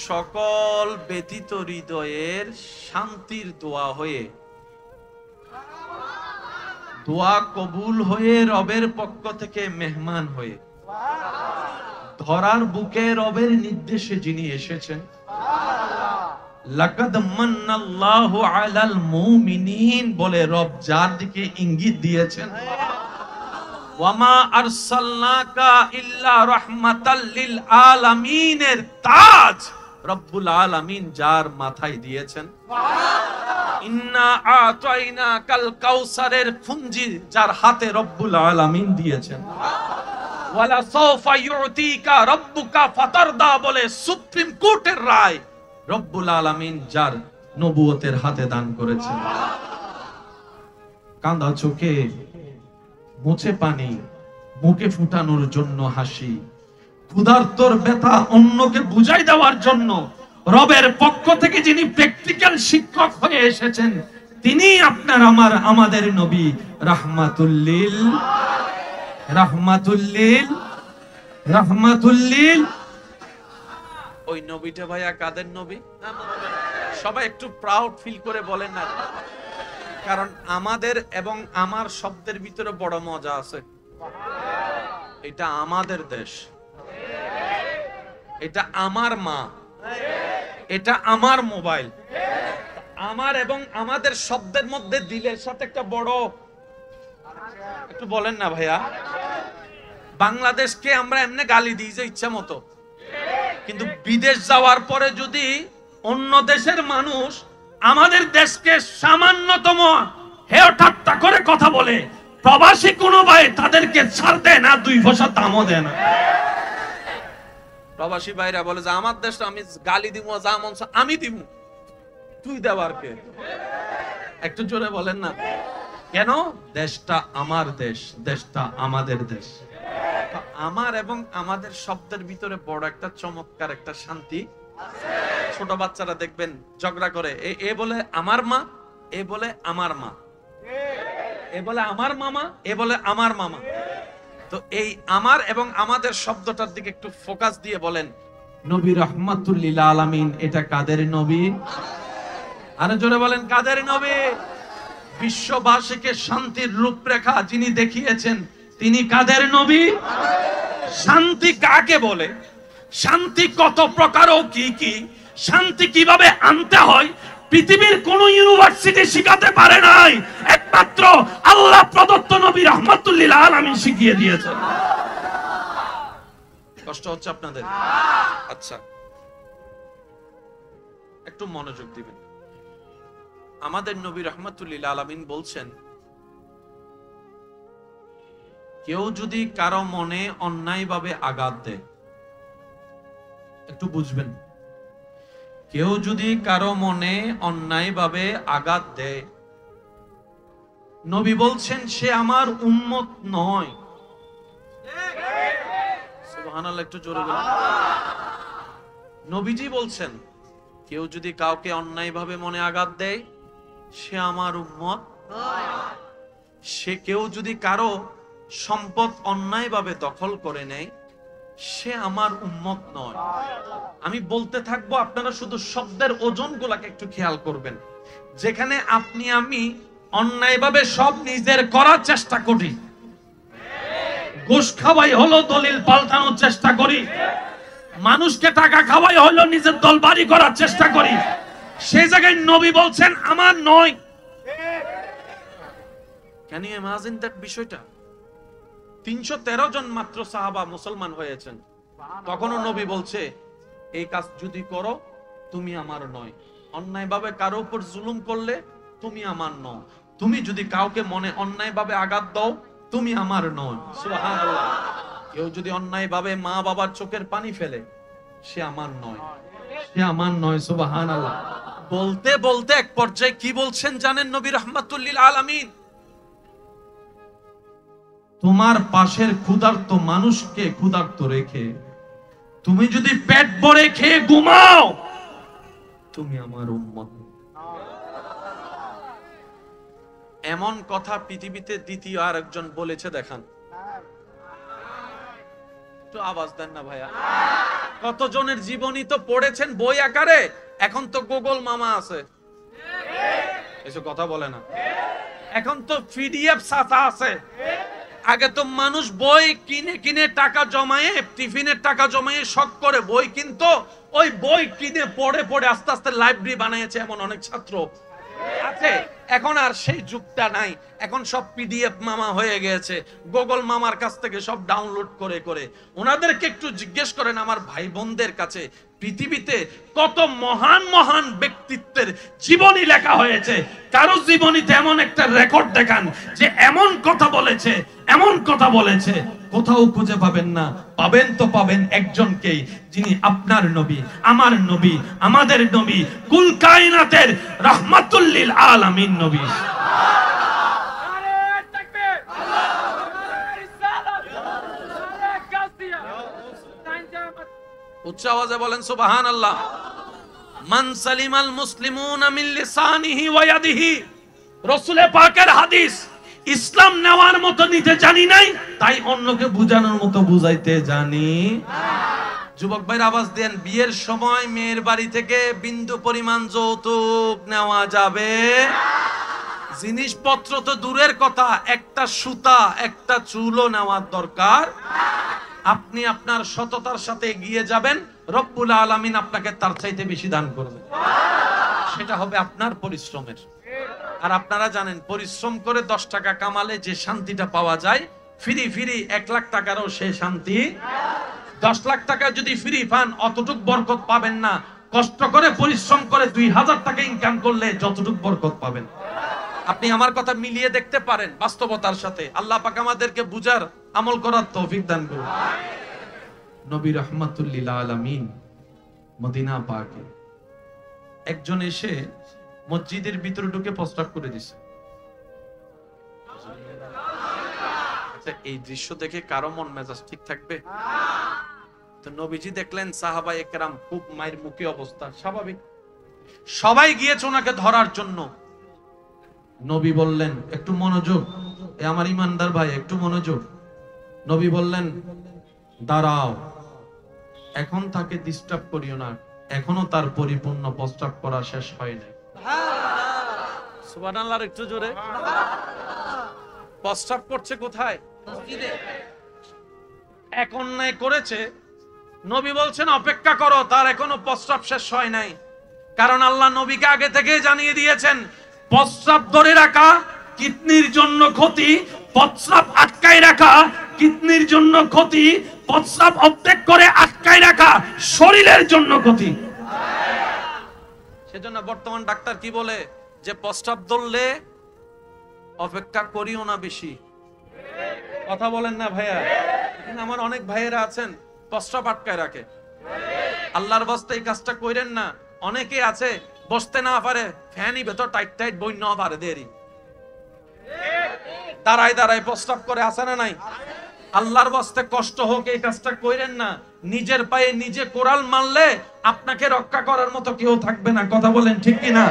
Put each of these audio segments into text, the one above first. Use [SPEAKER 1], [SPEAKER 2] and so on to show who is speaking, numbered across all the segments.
[SPEAKER 1] সকল ব্যতীত হৃদয়ের শান্তির দোয়া হয়ে, দোয়া কবুল হয়ে, রবের পক্ষ থেকে মেহমান হয়ে, ধরার বুকে রবের নির্দেশে যিনি এসেছেন, লাকাদ মান্নাল্লাহু আলাল মুমিনিন বলে রব যার দিকে ইঙ্গিত দিয়েছেন, ওয়ামা আরসালনাকা ইল্লা রাহমাতাল লিল আলামিনের তাজ রব্বুল আলামিন যার মাথায় দিয়েছেন, ইন্না আতাইনাকাল কাউসারের পুঞ্জি যার হাতে রব্বুল আলামিন দিয়েছেন, ওয়ালা সাওফা ইউতিকা রাব্বুকা ফাতারদা বলে সুপ্রিম কোর্টের রায় রব্বুল আলামিন যার নবুয়তের হাতে দান করেছেন। কাঁদা চোখে মুছে পানি, মুখে ফুটানোর জন্য হাসি, ক্ষুধার্তর ব্যথা অন্যকে বুঝাই দেওয়ার জন্য রবের পক্ষ থেকে যিনি প্র্যাকটিক্যাল শিক্ষক হয়ে এসেছেন, তিনি আপনার আমার আমাদের নবী রাহমাতুল্লিল রাহমাতুল্লিল রাহমাতুল্লিল। ওই নবীটা ভাইয়া কাদের নবী? সবাই একটু প্রাউড ফিল করে বলেন না, কারণ আমাদের এবং আমার শব্দের ভিতরে বড় মজা আছে। এটা আমাদের দেশ, এটা আমার মা, এটা আমার মোবাইল। আমার এবং আমাদের শব্দের মধ্যে দিলের সাথে একটা বড়, একটু বলেন না ভাইয়া। বাংলাদেশকে আমরা এমনি গালি দিই যে ইচ্ছা মতো, কিন্তু বিদেশ যাওয়ার পরে যদি অন্য দেশের মানুষ আমাদের দেশকে সামান্যতম হেয় ঠাট্টা করে কথা বলে, প্রবাসী কোনো ভাই তাদেরকে ছাড় দেয় না, 2 পয়সা দামও দেয় না। প্রবাসী ভাইরা বলে যে আমার দেশটা আমি গালি দিব, যা মন আমি দিব, তুই দেওয়ার কে? একটু জোরে বলেন না কেন? দেশটা আমার দেশ, দেশটা আমাদের দেশ। আমার এবং আমাদের শব্দের ভিতরে বড় একটা চমৎকার একটা শান্তি। ছোট বাচ্চারা দেখবেন ঝগড়া করে, এ বলে আমার মা, এ বলে আমার মা, এ বলে আমার মামা, এ বলে আমার মামা। তো এই আমার এবং আমাদের শব্দটার দিকে একটু ফোকাস দিয়ে বলেন, নবী রাহমাতুল লিল আলামিন এটা কাদের নবী? আরে জোরে বলেন কাদের নবী? বিশ্ববাসীকে শান্তির রূপরেখা যিনি দেখিয়েছেন, তিনি কাদের নবী? শান্তি কাকে বলে, শান্তি কত প্রকার ও কি কি, শান্তি কিভাবে আনতে হয় পৃথিবীর কোন ইউনিভার্সিটি শিখাতে পারে নাই, একমাত্র আল্লাহ প্রদত্ত নবী রাহমাতুল লিল আলামিন শিখিয়ে দিয়েছেন। কষ্ট হচ্ছে আপনাদের? আচ্ছা, একটু মনোযোগ দিবেন। আমাদের নবী রাহমাতুল লিল আলামিন বলছেন, কেউ যদি কারো মনে অন্যায়ভাবে আঘাত দেয়, একটু বুঝবেন, কেউ যদি কারো মনে অন্যায়ভাবে আঘাত দেয়, নবী বলছেন সে আমার উম্মত নয়। সুবহানাল্লাহ, একটু জোরে বলুন। নবীজি বলছেন কেউ যদি কাউকে অন্যায়ভাবে মনে আঘাত দেয়, সে আমার উম্মত নয়। সে কেউ যদি কারো সম্পদ অন্যায়ভাবে দখল করে নেয়, সে আমার উম্মত নয়। আমি বলতে থাকবো, আপনারা শুধু শব্দের ওজনগুলোকে একটু খেয়াল করবেন। যেখানে আপনি আমি অন্যায়ভাবে সব নিজের করার চেষ্টা করি, ঘুষ খাওয়াই হলো দলিল পাল্টানোর চেষ্টা করি, মানুষকে টাকা খাওয়াই হলো নিজের দল বাড়ি করার চেষ্টা করি, সেই জায়গায় নবী বলছেন আমার নয়। ক্যান ইউ ইমাজিন দ্যাট বিষয়টা? 313 জন মাত্র সাহাবা মুসলমান হয়েছেন, তখনও নবী বলছে এই কাজ যদি করো তুমি আমার নয়। অন্যায়ভাবে কারো উপর জুলুম করলে তুমি আমার নয়। তুমি যদি কাউকে মনে অন্যায়ভাবে আঘাত দাও, তুমি আমার নয়। সুবহানাল্লাহ। কেউ যদি অন্যায়ভাবে মা বাবার চোখের পানি ফেলে, সে আমার নয়, সে আমার নয়। সুবহানাল্লাহ। বলতে বলতে এক পর্যায়ে কি বলছেন জানেন নবী রাহমাতুল লিল আলামিন? তোমার পাশের ক্ষুধার্ত মানুষকে ক্ষুধার্ত রেখে তুমি যদি পেট ভরে খেয়ে ঘুমাও, তুমি আমার উম্মত। এমন কথা পৃথিবীতে দ্বিতীয় আরেকজন বলেছে দেখান। একটু আওয়াজ দেন না ভাইয়া। কতজনের জীবনী তো পড়েছেন বই আকারে, এখন তো গুগল মামা আছে, এসব কথা বলে না। এখন তো পিডিএফ সাথা আছে। আগে তো মানুষ বই কিনে কিনে টাকা জমায়ে, টিফিনের টাকা জমায়ে শখ করে বই কিনতো, ওই বই কিনে পড়ে পড়ে আস্তে আস্তে লাইব্রেরি বানিয়েছে এমন অনেক ছাত্র আছে। এখন আর সেই যুগটা নাই, এখন সব পিডিএফ মামা হয়ে গেছে, গুগল মামার কাছ থেকে সব ডাউনলোড করে করে। ওনাদেরকে একটু জিজ্ঞেস করেন, আমার ভাই বোনদের কাছে, পৃথিবীতে কত মহান মহান ব্যক্তিত্বের জীবনী লেখা হয়েছে, কারো জীবনীতে এমন একটা রেকর্ড দেখান যে এমন কথা বলেছে, এমন কথা বলেছে, কোথাও খুঁজে পাবেন না। পাবেন তো পাবেন একজনকেই, যিনি আপনার নবী, আমার নবী, আমাদের নবী, কুল কায়নাতের রাহমাতুল লিল আলামিন নবী। উচ্চ আওয়াজে বলেন সুবহানাল্লাহ। মান সালিমাল মুসলিমুনা মিন লিসানিহি ওয়া ইয়াদিহি, রাসূল পাকের হাদিস। ইসলাম নেওয়ার মতো নিতে জানি নাই, তাই অন্যকে বুঝানোর মতো বুঝাইতে জানি। যুবক ভাইরা আওয়াজ দেন, বিয়ের সময় মেয়ের বাড়ি থেকে বিন্দু পরিমাণ যৌতুক নেওয়া যাবে? জিনিসপত্র তো দূরের কথা, একটা সুতা, একটা চুলও নেওয়ার দরকার। আপনি আপনার সততার সাথে এগিয়ে যাবেন, রব্বুল আলামিন আপনাকে তার চাইতে বেশি দান করবেন। সেটা হবে আপনার পরিশ্রমের। আর আপনারা জানেন, পরিশ্রম করে 10 টাকা কামালে যে শান্তিটা পাওয়া যায়, ফ্রি ফ্রি 1 লাখ টাকারও সেই শান্তি। 10 লাখ টাকা যদি ফ্রি পান, অতটুক বরকত পাবেন না। কষ্ট করে পরিশ্রম করে 2000 টাকা ইনকাম করলে যতটুক বরকত পাবেন। আপনি আমার কথা মিলিয়ে দেখতে পারেন বাস্তবতার সাথে। আল্লাহ পাক আমাদেরকে বুঝার, আমল করার তৌফিক দান করুন। নবী রাহমাতুল লিল আলামিন মদিনা পাকে একজন এসে মসজিদের ভিতরে ঢুকে প্রস্রাব করে দিছে। আচ্ছা, এই দৃশ্য দেখে কারো মন মেজাজ ঠিক থাকবে? তো নবীজি দেখলেন সাহাবায়ে কেরাম খুব মায়ের মুখে অবস্থা, স্বাভাবিক। সবাই গিয়েছে ওনাকে ধরার জন্য। নবী বললেন, একটু মনোযোগ, এ আমার ইমানদার ভাই, একটু মনোযোগ। নবী বললেন, দাঁড়াও, এখন তাকে ডিস্টার্ব করিও না, এখনো তার পরিপূর্ণ প্রস্রাব করা শেষ হয় নাই। সুবহানাল্লাহ, একটু জোরে। প্রস্রাব করছে কোথায়? মসজিদে। এক অন্যায় করেছে, নবী বলছেন অপেক্ষা করো, তার এখনো প্রস্রাব শেষ হয় নাই। কারণ আল্লাহ নবীকে আগে থেকেই জানিয়ে দিয়েছেন, প্রস্রাব ধরে রাখা কিডনির জন্য ক্ষতি, প্রস্রাব আটকায় রাখা কিডনির জন্য ক্ষতি, প্রস্রাব অর্ধেক করে আটকায় রাখা শরীরের জন্য ক্ষতি। সেজন্য বর্তমান ডাক্তার কি বলে, যে প্রস্রাব ধরলে অপেক্ষা করিও না বেশি। কথা বলেন না ভাইয়া? আমার অনেক ভাইয়েরা আছেন প্রস্রাব আটকায় রাখে। আল্লাহর বাস্তে এই কাজটা কইরেন না। অনেকে আছে বসতে না পারে, ফ্যানই ভেতর টাইট টাইট বই না পারে, দেরি দাঁড়ায় দাঁড়ায় প্রস্রাব করে, আছে না নাই? আল্লাহর বাস্তে কষ্ট হোক, এই কাজটা কইরেন না। নিজের পায়ে নিজে কোরাল মারলে আপনাকে রক্ষা করার মতো কেউ থাকবে না। কথা বলেন ঠিক কিনা?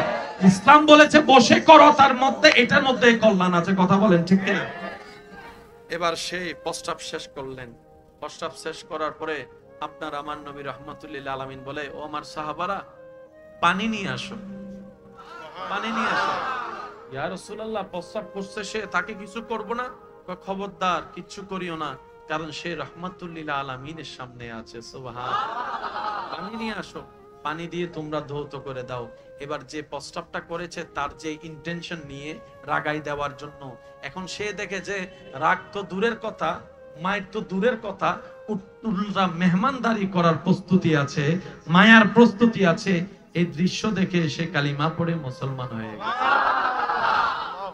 [SPEAKER 1] ইসলাম বলেছে বসে করো, তার মধ্যে এটার মধ্যে কল্যাণ আছে। কথা বলেন ঠিক কিনা? এবার সেই প্রস্রাব শেষ করলেন। প্রস্রাব শেষ করার পরে আপনার আমার নবী রাহমাতুল লিল আলামিন বলে, ও আমার সাহাবারা, পানি নিয়ে আসো, পানি নিয়ে আসো। ইয়া রাসূলুল্লাহ, প্রস্রাব করছে সে, তাকে কিছু করব না? খবরদার, কিচ্ছু করিও না, কারণ সে রাহমাতুল লিল আলামিনের সামনে আছে। সুবহানাল্লাহ। পানি নিয়ে আসো, পানি দিয়ে তোমরা ধৌত করে দাও। এবার যে প্রস্তাবটা করেছে তার যে ইন্টেনশন নিয়ে রাগাই দেওয়ার জন্য, এখন সে দেখে যে রাগ তো দূরের কথা, মায়ের তো দূরের কথা, উল্টা মেহমানদারি করার প্রস্তুতি আছে, মায়ার প্রস্তুতি আছে। এই দৃশ্য দেখে সে কালিমা পড়ে মুসলমান হয়ে গেল।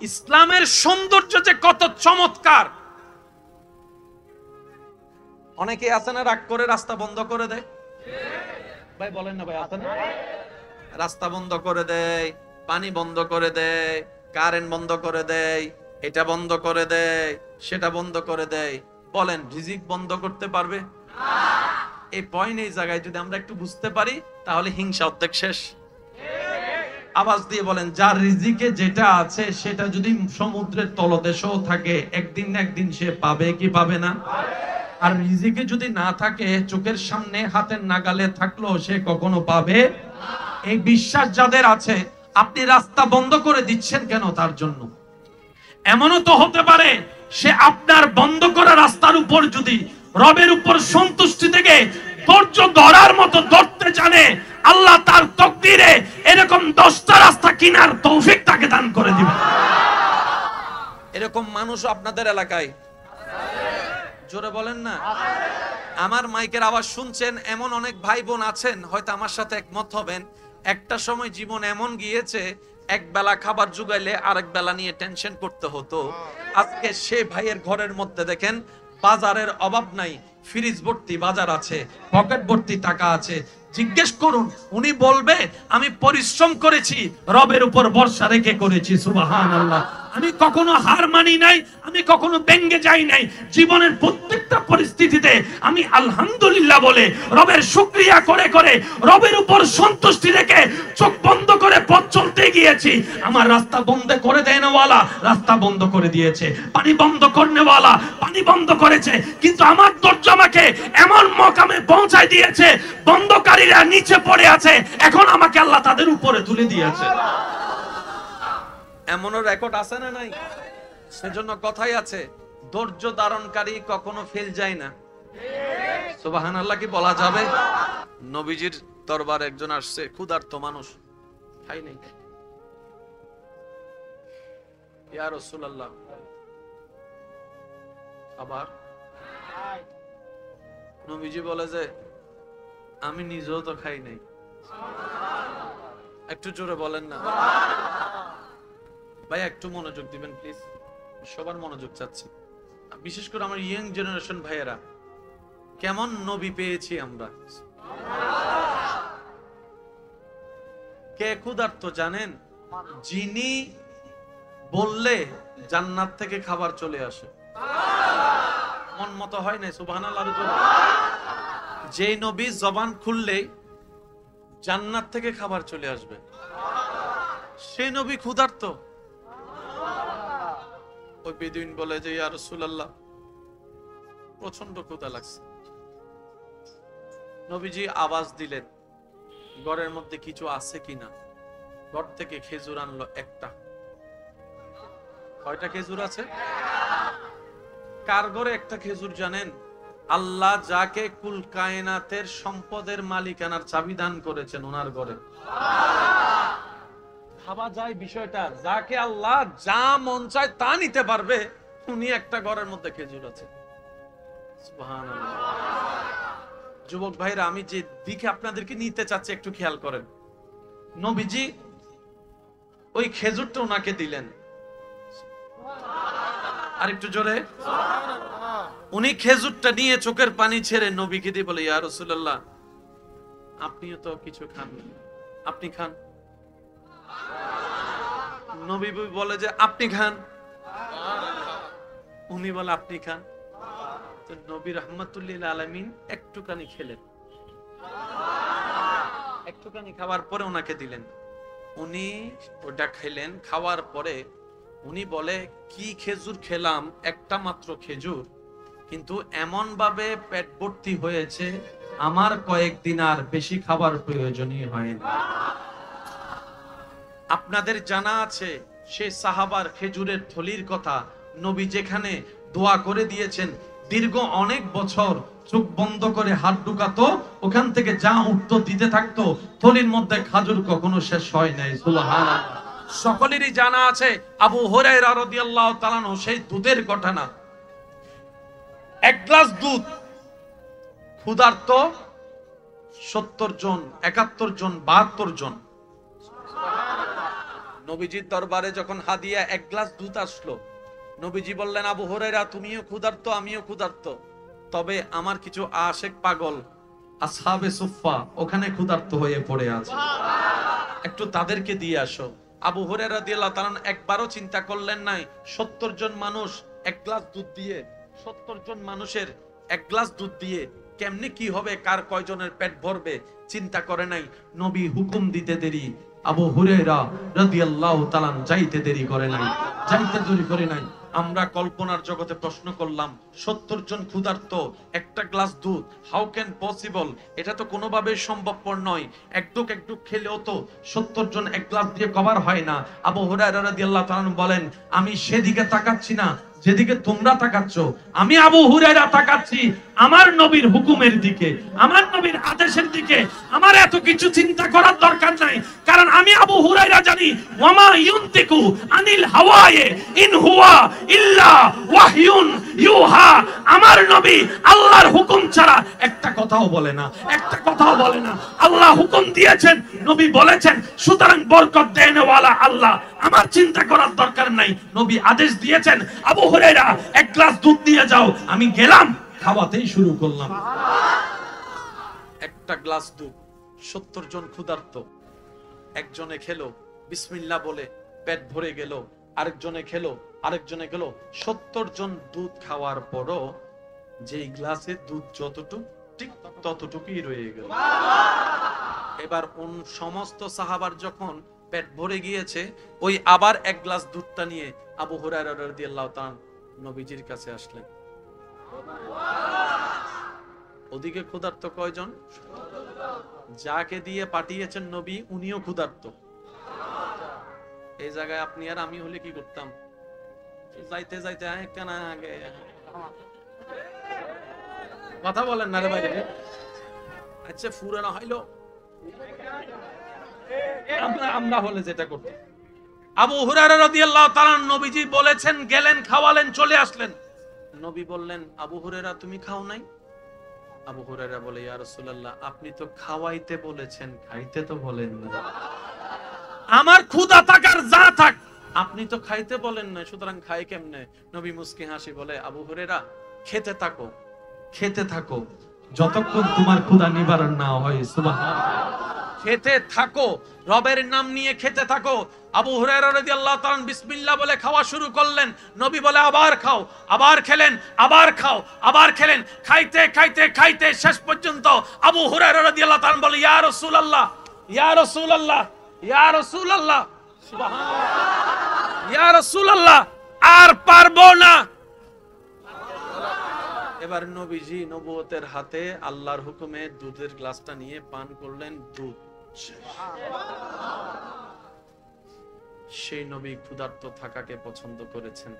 [SPEAKER 1] ইসলামের সৌন্দর্য যে কত চমৎকার! অনেকে আছে না রাগ করে রাস্তা বন্ধ করে দেয়? ভাই বলেন না ভাই, আছে না? রাস্তা বন্ধ করে দেয়, পানি বন্ধ করে দেয়, কারেন্ট বন্ধ করে দেয়, এটা বন্ধ করে দেয়, সেটা বন্ধ করে দেয়। বলেন, রিজিক বন্ধ করতে পারবে? এই পয়েন্ট, এই জায়গায় যদি আমরা একটু বুঝতে পারি, তাহলে হিংসা অর্ধেক শেষ। আওয়াজ দিয়ে বলেন, যার রিজিকে যেটা আছে সেটা যদি সমুদ্রের তলদেশেও থাকে, একদিন না একদিন সে পাবে কি পাবে না? আর রিজিকে যদি না থাকে, চোখের সামনে হাতের নাগালে থাকলো সে কখনো পাবে। এই বিশ্বাস যাদের আছে, আপনি রাস্তা বন্ধ করে দিচ্ছেন কেন তার জন্য? এমনও তো হতে পারে সে আপনার বন্ধ করা রাস্তার উপর যদি রবের উপর সন্তুষ্টি থেকে ধৈর্য ধরার মতো ধরতে জানে, আল্লাহ তার তকদিরে এরকম 10টা রাস্তা কিনার তৌফিক তাকে দান করে দিবে। এরকম মানুষ আপনাদের এলাকায় জোরে বলেন না। আমার মাইকের আওয়াজ শুনছেন এমন অনেক ভাই বোন আছেন, হয়তো আমার সাথে একমত হবেন। একটা সময় জীবন এমন গিয়েছে, এক বেলা খাবার জুগাইলে আরেক বেলা নিয়ে টেনশন করতে হতো। আজকে সে ভাইয়ের ঘরের মধ্যে দেখেন বাজারের অভাব নাই, ফ্রিজ ভর্তি বাজার আছে, পকেট ভর্তি টাকা আছে। জিজ্ঞেস করুন, উনি বলবে আমি পরিশ্রম করেছি, রবের উপর ভরসা রেখে করেছি। সুবহানাল্লাহ। আমি কখনো হার মানি নাই, আমি কখনো ব্যঙ্গে যাই নাই। জীবনের প্রত্যেকটা পরিস্থিতিতে আমি আলহামদুলিল্লাহ বলে রবের শুকরিয়া করে করে রবের উপর সন্তুষ্টি রেখে চোখ বন্ধ করে পথ চলতে গিয়েছি। আমার রাস্তা বন্ধ করে দেনওয়ালা রাস্তা বন্ধ করে দিয়েছে, পানি বন্ধ করনেওয়ালা পানি বন্ধ করেছে, কিন্তু আমার ধৈর্য আমাকে এমন মকামে পৌঁছায় দিয়েছে, বন্ধকারীরা নিচে পড়ে আছে, এখন আমাকে আল্লাহ তাদের উপরে তুলে দিয়েছে। এমনও রেকর্ড আছে না নাই? সেজন্য কথাই আছে, ধৈর্য ধারণকারী কখনো ফেল যায় না। সুবহানাল্লাহ কি বলা যাবে? নবীজির দরবারে একজন আসছে, ক্ষুধার্ত মানুষ, খাই নাই। ইয়া রাসূলুল্লাহ, আবার নবীজি বলে যে আমি নিজেও তো খাই নাই। একটু জোরে বলেন না ভাই, একটু মনোযোগ দিবেন প্লিজ, সবার মনোযোগ চাচ্ছি। বিশেষ করে আমার ইয়াং জেনারেশন ভাইয়েরা, কেমন নবী পেয়েছি আমরা। কে ক্ষুধার্ত জানেন? যিনি বললে জান্নাত থেকে খাবার চলে আসে। মন মতো হয় না, সুবহানাল্লাহ। যেই নবী জবান খুললেই জান্নাত থেকে খাবার চলে আসবে, সেই নবী ক্ষুধার্ত। ওই বেদুইন বলে যে ইয়া রাসূলুল্লাহ প্রচন্ড ক্ষুধা লাগছে। নবীজি আওয়াজ দিলেন ঘরের মধ্যে কিছু আছে কিনা। ঘর থেকে খেজুর আনলো একটা। কয়টা খেজুর আছে? কার ঘরে একটা খেজুর জানেন? আল্লাহ যাকে কুল কায়নাতের সম্পদের মালিকানার চাবি দান করেছেন ওনার ঘরে। ভাবা যায় বিষয়টা, যাকে আল্লাহ যা মন চায় তা নিতে পারবে, উনি একটা ঘরের মধ্যে খেজুর আছে। সুবহানাল্লাহ। যুবক ভাইরা, আমি যে দিকে আপনাদেরকে নিতে চাচ্ছি একটু খেয়াল করেন। নবীজি ওই খেজুরটা ওনাকে দিলেন, আর একটু জোরে। উনি খেজুরটা নিয়ে চোখের পানি ছেড়ে নবীকে দিয়ে বলে ইয়া রাসূলুল্লাহ আপনিও তো কিছু খান, আপনি খান। নবী বলে যে আপনি খান, উনি বলে আপনি খান। তো নবী রাহমাতুল্লিল আলামিন একটুখানি খেলেন, একটুখানি খাওয়ার পরে ওনাকে দিলেন। উনি ওটা খেলেন, খাওয়ার পরে উনি বলে কি খেজুর খেলাম, একটা মাত্র খেজুর, কিন্তু এমন ভাবে পেট ভর্তি হয়েছে আমার কয়েকদিন আর বেশি খাবার প্রয়োজনই হয় না। আপনাদের জানা আছে সেই সাহাবার খেজুরের থলির কথা, নবী যেখানে দোয়া করে দিয়েছেন, দীর্ঘ অনেক বছর চোখ বন্ধ করে হাত ঢুকাতো, ওখান থেকে যা উঠতো দিতে থাকতো, থলির মধ্যে খাজুর কখনো শেষ হয় নাই। সুবহানাল্লাহ। সকলেরই জানা আছে আবু হুরায়রা রাদিয়াল্লাহু তাআলা আনহু সেই দুধের ঘটনা। এক গ্লাস দুধ, ক্ষুধার্ত 70 জন, 71 জন, 72 জন। নবীজির দরবারে যখন হাদিয়া এক গ্লাস দুধ আসলো, নবীজি বললেন আবু হুরায়রা তুমিও ক্ষুধার্ত, আমিও ক্ষুধার্ত, তবে আমার কিছু আশেক পাগল আসহাবে সুফফা ওখানে ক্ষুধার্ত হয়ে পড়ে আছে, একটু তাদেরকে দিয়ে আসো। আবু হুরায়রা রাদিয়াল্লাহু তাআলা একবারও চিন্তা করলেন নাই 70 জন মানুষ এক গ্লাস দুধ দিয়ে, 70 জন মানুষের এক গ্লাস দুধ দিয়ে কেমনে কি হবে, কার কয়জনের পেট ভরবে, চিন্তা করে নাই। নবী হুকুম দিতে দেরি, আবু হুরায়রা রাদিয়াল্লাহু তাআলা যাইতে দেরি করে নাই, যাইতে দেরি করে নাই। আমরা কল্পনার জগতে প্রশ্ন করলাম 70 জন ক্ষুধার্ত, একটা গ্লাস দুধ, হাউ ক্যান পসিবল? এটা তো কোনোভাবেই সম্ভবপর নয়। একটুক একটুক খেলেও তো 70 জন এক গ্লাস দিয়ে কভার হয় না। আবু হুরায়রা রাদিয়াল্লাহু তাআলা বলেন, আমি সেদিকে তাকাচ্ছি না যেদিকে তোমরা তাকাচ্ছ, আমি আবু হুরায়রা তাকাচ্ছি আমার নবীর হুকুমের দিকে, আমার নবীর আদেশের দিকে। আমার এত কিছু চিন্তা করার দরকার নাই, কারণ আমি আবু হুরায়রা জানি ওয়ামা ইউনতিকু আনিল হাওয়ায়ে ইন হুয়া ইল্লা ওয়াহয়ুন ইউহা। আমার নবী আল্লাহর হুকুম ছাড়া একটা কথাও বলে না, একটা কথাও বলে না। আল্লাহ হুকুম দিয়েছেন, নবী বলেছেন, সুতরাং বরকত দেনেওয়ালা আল্লাহ, আমার চিন্তা করার দরকার নাই। নবী আদেশ দিয়েছেন, আবু হুরায়রা এক গ্লাস দুধ নিয়ে যাও। আমি গেলাম, খাওয়াতেই শুরু করলাম। একটা গ্লাস দুধ, 70 জন ক্ষুধার্ত, একজনে খেলো বিসমিল্লাহ বলে, পেট ভরে গেল। আরেকজনে খেলো, আরেকজনে খেলো। 70 জন দুধ খাওয়ার পরও যেই গ্লাসে দুধ যতটুকু, ঠিক ততটুকুই রয়ে গেল। এবার সমস্ত সাহাবার যখন পেট ভরে গিয়েছে, ওই আবার এক গ্লাস দুধটা নিয়ে আবু হুরায়রা রাদিয়াল্লাহু তাআলা নবীজির কাছে আসলেন। ওদিকে ক্ষুধার্ত কয়জন? যাকে দিয়ে পাঠিয়েছেন নবী উনিও ক্ষুধার্ত। এই জায়গায় আপনি আর আমি হলে কি করতাম? যাইতে যাইতে কেন আগে কথা বলেন না রে ভাই। আচ্ছা ফুরানো হইলো, আমরা হলে যেটা করতাম। আবু হুরায়রা রাদিয়াল্লাহু তাআলা নবীজি বলেছেন, গেলেন, খাওয়ালেন, চলে আসলেন। নবী বললেন, আবু হুরায়রা তুমি খাও নাই? আবু হুরায়রা বলে, ইয়া রাসূলুল্লাহ, আপনি তো খাওয়াইতে বলেছেন, খাইতে তো বলেন না। আমার ক্ষুধা থাকার যা থাক, আপনি তো খাইতে বলেন না, সুতরাং খাই কেমনে? নবী মুস্কি হাসি বলে, আবু হুরায়রা খেতে থাকো, খেতে থাকো, যতক্ষণ তোমার ক্ষুধা নিবারণ না হয়। সুবহানাল্লাহ। খেতে থাকো, রবের নাম নিয়ে খেতে থাকো। আবু হুরায়রা রাদিয়াল্লাহু তাআলা বিসমিল্লাহ বলে খাওয়া শুরু করলেন। নবী বলে, আবার খাও। আবার খেলেন, আবার খাও, আবার খেলেন। খাইতে খাইতে খাইতে শেষ পর্যন্ত আবু হুরায়রা রাদিয়াল্লাহু তাআলা বলে, ইয়া রাসূলুল্লাহ, ইয়া রাসূলুল্লাহ, ইয়া রাসূলুল্লাহ, সুবহানাল্লাহ, ইয়া রাসূলুল্লাহ, আর পারবো না। এবার নবীজি নবুয়তের হাতে আল্লাহর হুকুমে দুধের গ্লাসটা নিয়ে পান করলেন। দুধ। সেই নবী ক্ষুধার্ত থাকাকে পছন্দ করেছেন,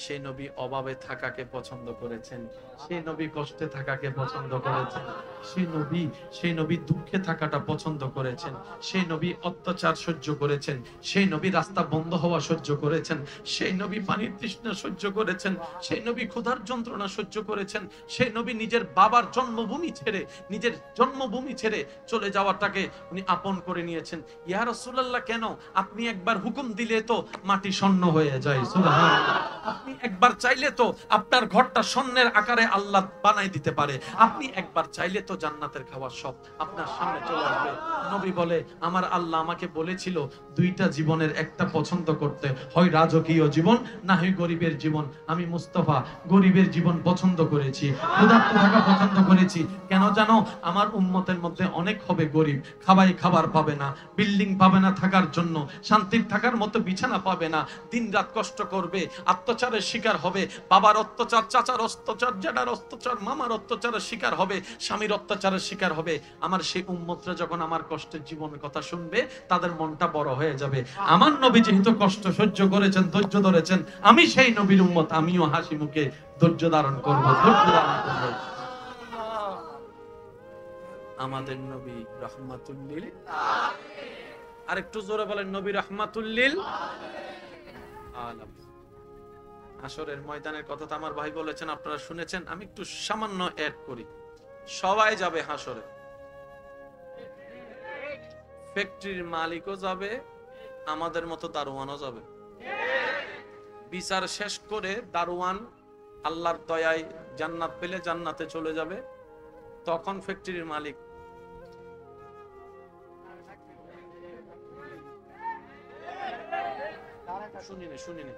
[SPEAKER 1] সেই নবী অভাবে থাকাকে পছন্দ করেছেন, সেই নবী কষ্টে থাকাকে পছন্দ করেছেন, সেই নবী দুঃখে থাকাটা পছন্দ করেছেন, সেই নবী অত্যাচার সহ্য করেছেন, সেই নবী রাস্তা বন্ধ হওয়া সহ্য করেছেন, সেই নবী পানির তৃষ্ণা সহ্য করেছেন, সেই নবী ক্ষুধার যন্ত্রণা সহ্য করেছেন, সেই নবী নিজের বাবার জন্মভূমি ছেড়ে, নিজের জন্মভূমি ছেড়ে চলে যাওয়াটাকে উনি আপন করে নিয়েছেন। ইয়া রাসূলুল্লাহ, কেন? আপনি একবার হুকুম দিলে তো মাটি স্বর্ণ হয়ে যায়। সুবহানাল্লাহ। আপনি একবার চাইলে তো আপনার ঘরটা স্বর্ণের আকারে আল্লাহ বানাই দিতে পারে। আপনি একবার চাইলে তো জান্নাতের খাবার সব আপনার সামনে চলে আসবে। নবী বলে, আমার আল্লাহ আমাকে বলেছিল দুইটা জীবনের একটা পছন্দ করতে, হয় রাজকীয় জীবন, না হয় গরিবের জীবন। আমি মুস্তাফা গরিবের জীবন পছন্দ করেছি, ক্ষুধার্ত থাকা পছন্দ করেছি। কেন জানো? আমার উম্মতের মধ্যে অনেক হবে গরিব, খাবার পাবে না, বিল্ডিং পাবে না থাকার জন্য, শান্তির থাকার মতো বিছানা পাবে না, দিন রাত কষ্ট করবে, অত্যাচারের শিকার হবে, বাবার অত্যাচার, চাচার অত্যাচার, জ্যাঠার অত্যাচার, মামার অত্যাচারের শিকার হবে, স্বামীর অত্যাচারের শিকার হবে। আমার সেই উম্মতরা যখন আমার কষ্টের জীবনের কথা শুনবে, তাদের মনটা বড় হয়ে যাবে। আমার নবী যেহেতু কষ্ট সহ্য করেছেন, ধৈর্য ধরেছেন, আমি সেই নবীর উম্মত, আমিও হাসি মুখে ধৈর্য ধারণ করব, ধৈর্য ধারণ করব। আমাদের নবী রাহমাতুল লিল আলামিন। আর একটু জোরে বলেন, নবী রাহমাতুল লিল আলামিন। হাসরের ময়দানের কথা তো আমার ভাই বলেছেন, আপনারা শুনেছেন, আমি একটু সামান্য অ্যাড করি। সবাই যাবে হাসরে, ফ্যাক্টরির মালিকও যাবে, আমাদের মতো দারোয়ানও যাবে। বিচার শেষ করে দারোয়ান আল্লাহর দয়ায় জান্নাত পেলে জান্নাতে চলে যাবে। তখন ফ্যাক্টরির মালিক শুনিনি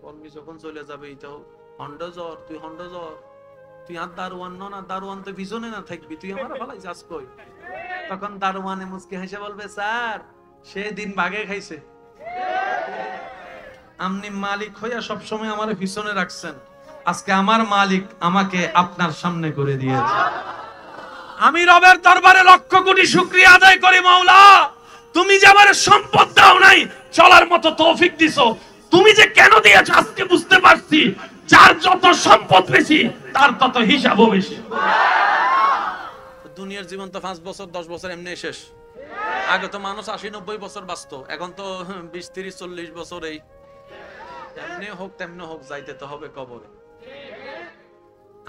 [SPEAKER 1] কর্মী যখন চলে যাবে, এটাও হন্ড জ্বর, তুই হন্ড জ্বর, তুই আর দারোয়ান না, দারোয়ান তো পিছনে না থাকবি, তুই আমার ভালাই যাস কই? তখন দারোয়ানে মুচকি হেসে বলবে, স্যার সেদিন বাগে খাইছে, আপনি মালিক হইয়া সবসময় আমার পিছনে রাখছেন, আজকে আমার মালিক আমাকে আপনার সামনে করে দিয়েছে। আমি রবের দরবারে লক্ষ কোটি শুকরিয়া আদায় করি, মাওলা তুমি যে আমার সম্পদ দাও নাই, চলার মতো তৌফিক দিছো, তুমি যে কেন দিয়েছো আজকে বুঝতে পারছি। যার যত সম্পদ বেশি তার তত হিসাবও বেশি। দুনিয়ার জীবন তো 5 বছর 10 বছর এমনি শেষ। আগে তো মানুষ 80-90 বছর বাঁচত, এখন তো 20-30-40 বছর, এই এমনি হোক তেমনি হোক যাইতে তো হবে কবরে।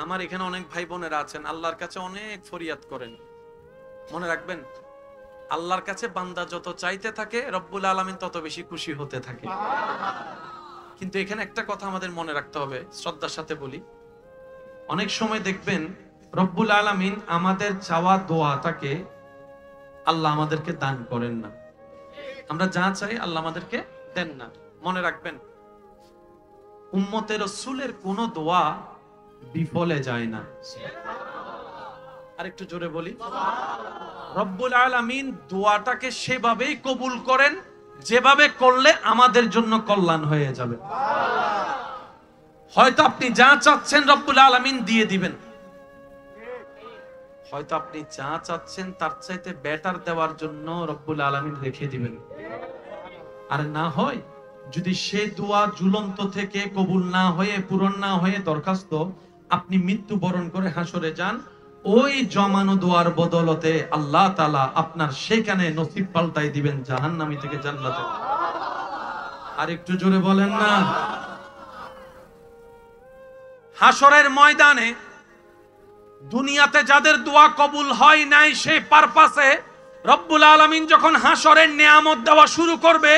[SPEAKER 1] আমার এখানে অনেক ভাই বোনেরা আছেন, আল্লাহর কাছে অনেক ফরিয়াদ করেন। মনে রাখবেন, আল্লাহর কাছে বান্দা যত চাইতে থাকে রব্বুল আলামিন তত বেশি খুশি হতে থাকে। কিন্তু এখানে একটা কথা আমাদের মনে রাখতে হবে, শ্রদ্ধার সাথে বলি, অনেক সময় দেখবেন রব্বুল আলামিন আমাদের চাওয়া দোয়াটাকে আল্লাহ আমাদেরকে দান করেন না। আমরা যা চাই আল্লাহ আমাদেরকে দেন না। মনে রাখবেন, উম্মতে রাসূলের কোন দোয়া বিফলে যায় না। আরেকটু জোরে বলি, রব্বুল আলামিন দোয়াটাকে সেভাবেই কবুল করেন যেভাবে করলে আমাদের জন্য কল্যাণ হয়ে যাবে। হয়তো আপনি যা চাচ্ছেন রব্বুল আলামিন দিয়ে দিবেন, হয়তো আপনি যা চাচ্ছেন তার চাইতে বেটার দেওয়ার জন্য রব্বুল আলামিন রেখে দিবেন। আর না হয় যদি সে দোয়া ঝুলন্ত থেকে কবুল না হয়ে, পূরণ না হয়ে দরখাস্ত আপনি মৃত্যুবরণ করে হাসরে যান, ওই জমানো দোয়ার বদলতে আল্লাহ তাআলা আপনার সেখানে নসিব পাল্টাই দিবেন জাহান্নামী থেকে জান্নাতে। আর একটু জোরে বলেন না। হাসরের ময়দানে দুনিয়াতে যাদের দোয়া কবুল হয় নাই, সেই পারপাসে রব্বুল আলামিন যখন হাসরের নিয়ামত দেওয়া শুরু করবে,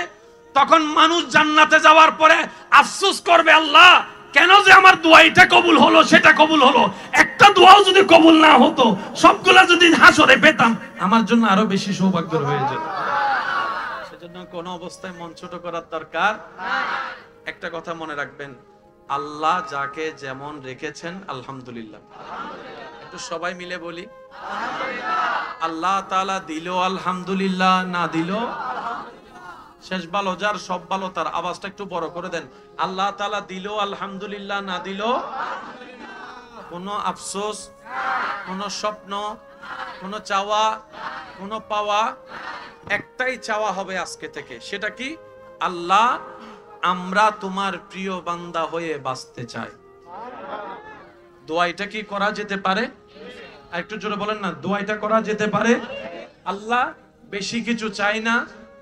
[SPEAKER 1] তখন মানুষ জান্নাতে যাওয়ার পরে আফসোস করবে, আল্লাহ কেন যে আমার দোয়া এটা কবুল হলো, সেটা কবুল হলো, একটা দোয়াও যদি কবুল না হতো, সবগুলা যদি হাসরে পেতাম, আমার জন্য আরো বেশি সৌভাগ্যের হয়ে যেত। সেজন্য কোন অবস্থায় মন ছোট করার দরকার। একটা কথা মনে রাখবেন, আল্লাহ যাকে যেমন রেখেছেন আলহামদুলিল্লাহ। একটু সবাই মিলে বলি, আল্লাহ তাআলা দিল আলহামদুলিল্লাহ, না দিল শেষ ভালো, যার সব ভালো তার আওয়াজটা একটু বড় করে দেন। আল্লাহ তাআলা দিল আলহামদুলিল্লাহ, না দিল কোনো আফসোস, কোনো স্বপ্ন, কোনো চাওয়া, কোনো পাওয়া, একটাই চাওয়া হবে আজকে থেকে। সেটা কি? আল্লাহ আমরা তোমার প্রিয় বান্দা হয়ে বাঁচতে চাই। দোয়াইটা কি করা যেতে পারে? আর একটু জোরে বলেন না, দোয়াইটা করা যেতে পারে। আল্লাহ বেশি কিছু চাই না,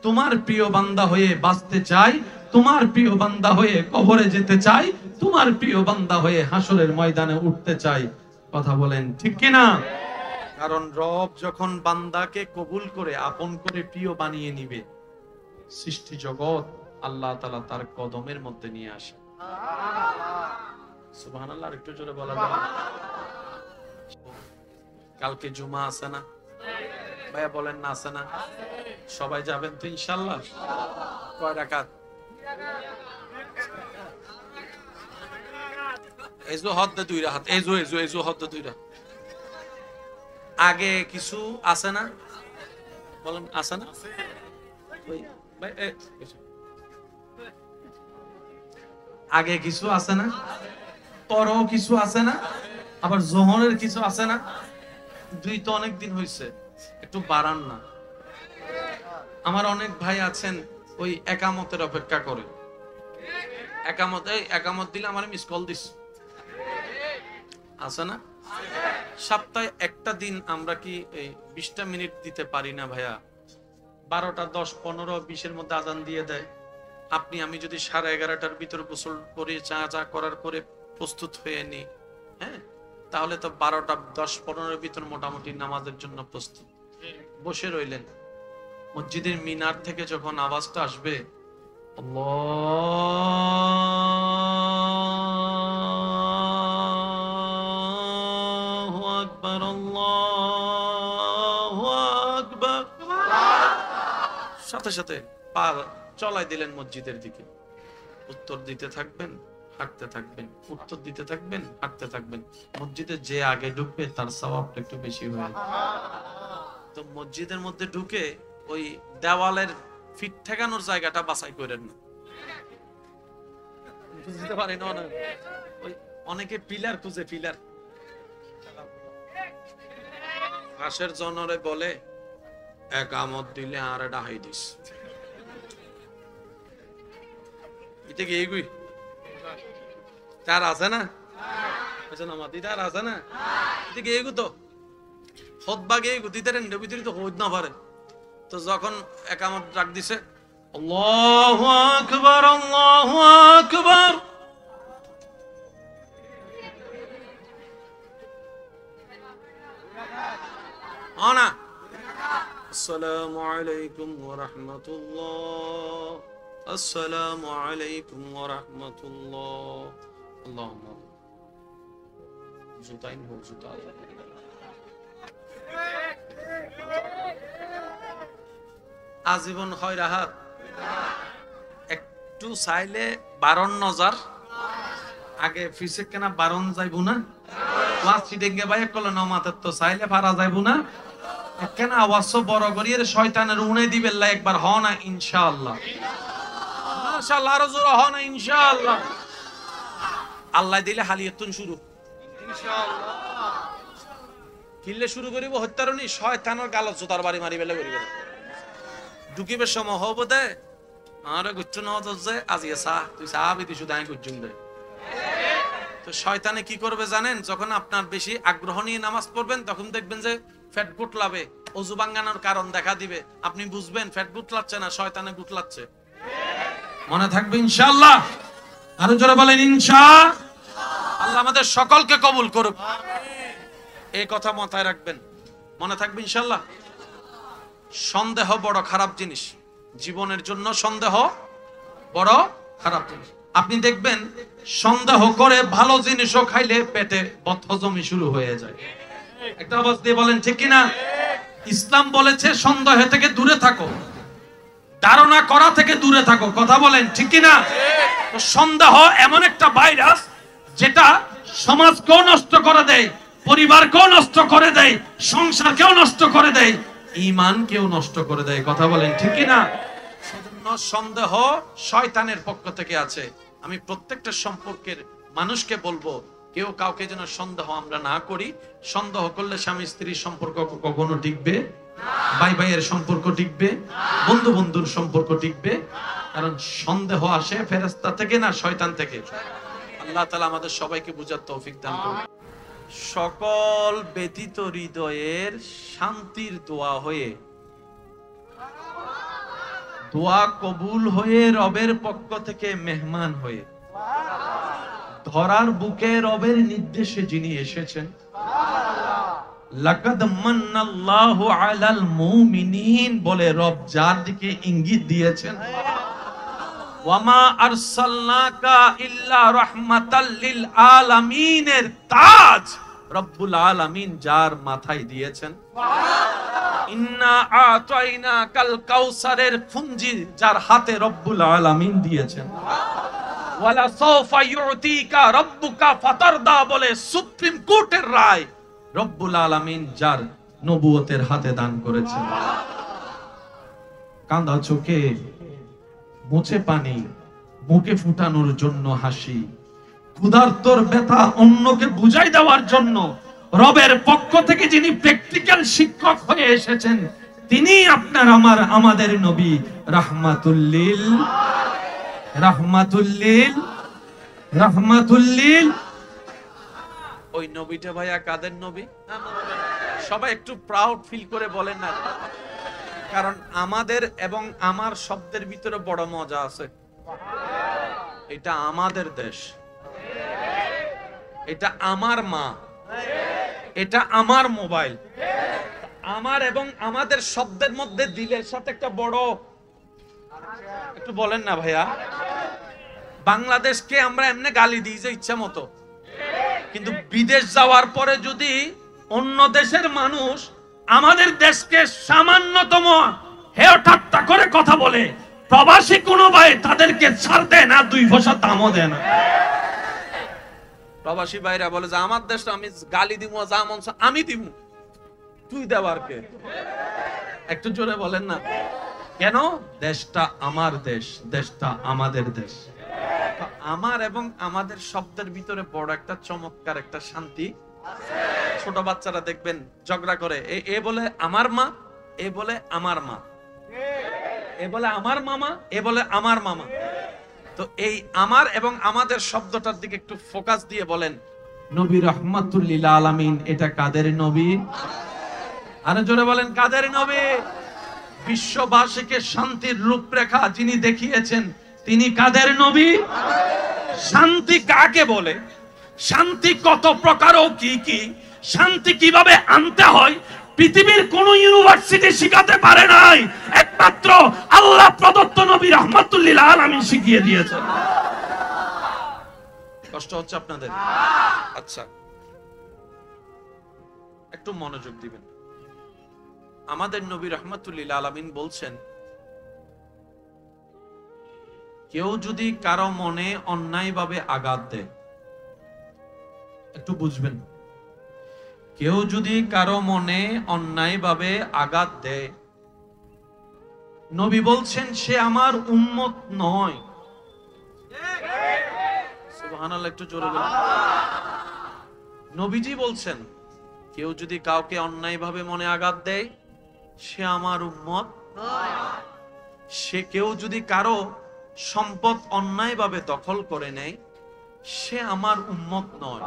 [SPEAKER 1] তোমার প্রিয় বান্দা হয়ে বাঁচতে চাই, তোমার প্রিয় বান্দা হয়ে কবরে যেতে চাই, তোমার প্রিয় বান্দা হয়ে হাসরের ময়দানে উঠতে চাই। কথা বলেন ঠিক কিনা? কারণ রব যখন বান্দাকে কবুল করে আপন করে প্রিয় বানিয়ে নিবে, সৃষ্টি জগৎ আল্লাহ তাআলা তার কদমের মধ্যে নিয়ে আসে। সুবহানাল্লাহ। একটু জোরে বলা যাবে? কালকে জুমা আছে না ভাইয়া? বলেন না আছে না? সবাই যাবেন তো ইনশাআল্লাহ? কয় রাকাত? এজো হদ্দে 2 রাকাত। এজো হদ্দে 2 রাকাত। আগে কিছু আছে না? বলেন আছে না? ওই ভাই আগে কিছু আছে না? পরও কিছু আছে না? আবার জোহরের কিছু আছে না? 2 তো অনেক দিন হইছে, একটু বাড়ান না। আমার অনেক ভাই আছেন ওই একামতের অপেক্ষা করে। একামত দিলে আমার মিস কল দিস আছে না? সপ্তাহে একটা দিন আমরা কি এই 20টা মিনিট দিতে পারি না ভাইয়া? 12টা 10 15 20-এর মধ্যে আজান দিয়ে দেয়। আপনি আমি যদি 11:30টার ভিতর গোসল করে চা করার পরে প্রস্তুত হয়ে নি, হ্যাঁ, তাহলে তো 12টা 10 15-এর ভিতর মোটামুটি নামাজের জন্য প্রস্তুত। বসে রইলেন, মসজিদের মিনার থেকে যখন আওয়াজটা আসবে, আল্লাহু আকবার, আল্লাহু আকবার, সাথে সাথে পা চলাই দিলেন মসজিদের দিকে। উত্তর দিতে থাকবেন, হাঁটতে থাকবেন, উত্তর দিতে থাকবেন, হাঁটতে থাকবেন। মসজিদে যে আগে ঢুকবে তার সওয়াবটা একটু বেশি হয়ে যাবে। তো মসজিদের মধ্যে ঢুকে ওই দেওয়ালের ফিট ঠেকানোর জায়গাটা বাছাই করেন না, বুঝতে পারেন না? ওই অনেকে পিলার খুঁজে, পিলার পাশের জনরে বলে একামত দিলে আর ডাহাই দিস, এটা কি এগুই তার আছে না? নামাতি তার আছে না? এটা কি এগু তো খুতবা গে গুতিতে রেন্ডে ভিতরে তো হইত না পারে। তো যখন একামত ডাক দিছে আল্লাহু আকবার, আল্লাহু আকবার, আনা আসসালামু আলাইকুম ওয়া রাহমাতুল্লাহ, আসসালামু আলাইকুম ওয়া রাহমাতুল্লাহ, আল্লাহুম্মা জুতাইন হো জুতা। আজীবন হয় রাহাত, একটু চাইলে 12 নজর আগে ফিসে কেনা 12 যাইবো না, ওয়াজ সিডেঙ্গে ভাই কল নমাতে তো চাইলে পারা যাইবো না, কেন আওয়াজ বড় করিয়ে শয়তানের উনে দিবে একবার হ না ইনশাআল্লাহ, মাশাআল্লাহ আরো জোরে হ না ইনশাআল্লাহ। আল্লাহ দিলে হালিয়াতুন শুরু ইনশাআল্লাহ, কিল্লে শুরু করিব হত্যারনি শয়তানের গালত জোতার বাড়ি মারি বেলে করিবে ঢুকিবে সময় হবো দে আরে গুচ্ছু ন যে আজি সা তুই সাহাবি তুই শুধু আমি গুচ্ছুন দে। তো শয়তানে কি করবে জানেন? যখন আপনার বেশি আগ্রহ নিয়ে নামাজ পড়বেন তখন দেখবেন যে ফ্যাট গুটলাবে, অজু ভাঙানোর কারণ দেখা দিবে, আপনি বুঝবেন ফ্যাট গুটলাচ্ছে না, শয়তানে গুটলাচ্ছে। মনে থাকবে ইনশাআল্লাহ, আরো জোরে বলেন ইনশাআল্লাহ। আল্লাহ আমাদের সকলকে কবুল করুক, এই কথা মাথায় রাখবেন, মনে থাকবে ইনশাআল্লাহ। সন্দেহ বড় খারাপ জিনিস, জীবনের জন্য সন্দেহ বড় খারাপ জিনিস। আপনি দেখবেন সন্দেহ করে ভালো জিনিসও খাইলে পেটে বদহজমি শুরু হয়ে যায়। একটা আওয়াজ দিয়ে বলেন ঠিক কিনা? ইসলাম বলেছে সন্দেহ থেকে দূরে থাকো, ধারণা করা থেকে দূরে থাকো, কথা বলেন ঠিক কিনা? তো সন্দেহ এমন একটা ভাইরাস যেটা সমাজকেও নষ্ট করে দেয়, পরিবারকেও নষ্ট করে দেয়, সংসারকেও নষ্ট করে দেয়, ঈমানকেও নষ্ট করে দেয়, কথা বলেন ঠিক কিনা? সেজন্য সন্দেহ শয়তানের পক্ষ থেকে আছে। আমি প্রত্যেকটা সম্পর্কের মানুষকে বলবো কেউ কাউকে যেন সন্দেহ আমরা না করি। সন্দেহ করলে স্বামী স্ত্রীর সম্পর্ক কখনো টিকবে, ভাই ভাইয়ের সম্পর্ক টিকবে, বন্ধু বন্ধুর সম্পর্ক টিকবে, কারণ সন্দেহ আসে ফেরেশতা থেকে না শয়তান থেকে। আল্লাহ তাআলা আমাদের সবাইকে বুঝার তৌফিক দান করুন। সকল ব্যতীত হৃদয়ের শান্তির দোয়া হয়ে, দোয়া কবুল হয়ে রবের পক্ষ থেকে মেহমান হয়ে, ধরার বুকে রবের নির্দেশে যিনি এসেছেন, লাকাদ মান্নাল্লাহু আলাল মুমিনিন বলে রব যার দিকে ইঙ্গিত দিয়েছেন, ওয়ামা আরসালনাকা ইল্লা রাহমাতাল লিল আলামিনের তাজ রব্বুল আলামিন যার মাথায় দিয়েছেন, ইন্না আতাইনাকাল কাউসারের পুঞ্জি যার হাতে রব্বুল আলামিন দিয়েছেন, ওয়ালা সাওফা ইউতিকা রাব্বুকা ফাতারদা বলে সুপ্রিম কোর্টের রায় রব্বুল আলামিন যার নবুয়তের হাতে দান করেছেন। কাঁদা চোখে মুছে পানি, মুখে ফুটানোর জন্য হাসি, ক্ষুধার্তর ব্যথা অন্যকে বুঝাই দেওয়ার জন্য রবের পক্ষ থেকে যিনি প্র্যাকটিক্যাল শিক্ষক হয়ে এসেছেন তিনি আপনার আমার আমাদের নবী রাহমাতুল্লিল রাহমাতুল্লিল রাহমাতুল্লিল। ওই নবীটা ভাইয়া কাদের নবী? সবাই একটু প্রাউড ফিল করে বলেন না, কারণ আমাদের এবং আমার শব্দের ভিতরে বড় মজা আছে। এটা আমাদের দেশ, এটা আমার মা, এটা আমার মোবাইল, আমার এবং আমাদের শব্দের মধ্যে দিলের সাথে একটা বড়, একটু বলেন না ভাইয়া। বাংলাদেশকে আমরা এমনি গালি দিই যে ইচ্ছা মতো, কিন্তু বিদেশ যাওয়ার পরে যদি অন্য দেশের মানুষ আমাদের দেশকে সামান্যতম হেয় ঠাট্টা করে কথা বলে, প্রবাসী কোনো ভাই তাদেরকে ছাড় দেয় না, 2 পয়সা দামও দেয় না। প্রবাসী ভাইরা বলে যে আমার দেশটা আমি গালি দিব, যা মন চায় আমি দিব, তুই দেওয়ার কে? একটু জোরে বলেন না কেন? দেশটা আমার দেশ, দেশটা আমাদের দেশ। আমার এবং আমাদের শব্দের ভিতরে বড় একটা চমৎকার একটা শান্তি। ছোট বাচ্চারা দেখবেন ঝগড়া করে, এ বলে আমার মা, এ বলে আমার মা, এ বলে আমার মামা, এ বলে আমার মামা। তো এই আমার এবং আমাদের শব্দটার দিকে একটু ফোকাস দিয়ে বলেন, নবী রাহমাতুল লিল আলামিন এটা কাদের নবী? আরে জোরে বলেন কাদের নবী? বিশ্ববাসীকে শান্তির রূপরেখা যিনি দেখিয়েছেন তিনি কাদের নবী? শান্তি কাকে বলে, শান্তি কত প্রকার ও কি কি, শান্তি কিভাবে আনতে হয় পৃথিবীর কোন ইউনিভার্সিটি শিখাতে পারে নাই, একমাত্র আল্লাহ প্রদত্ত নবী রাহমাতুল লিল আলামিন শিখিয়ে দিয়েছেন। কষ্ট হচ্ছে আপনাদের? আচ্ছা একটু মনোযোগ দিবেন। আমাদের নবী রাহমাতুল লিল আলামিন বলছেন, কেউ যদি কারো মনে অন্যায়ভাবে আঘাত দেয়, একটু বুঝবেন, কেউ যদি কারো মনে অন্যায়ভাবে আঘাত দেয়, নবী বলছেন সে আমার উম্মত নয়। সুবহানাল্লাহ, একটু জোরে বলুন। নবীজি বলছেন কেউ যদি কাউকে অন্যায়ভাবে মনে আঘাত দেয় সে আমার উম্মত নয়। সে কেউ যদি কারো সম্পদ অন্যায়ভাবে দখল করে নেয় সে আমার উম্মত নয়।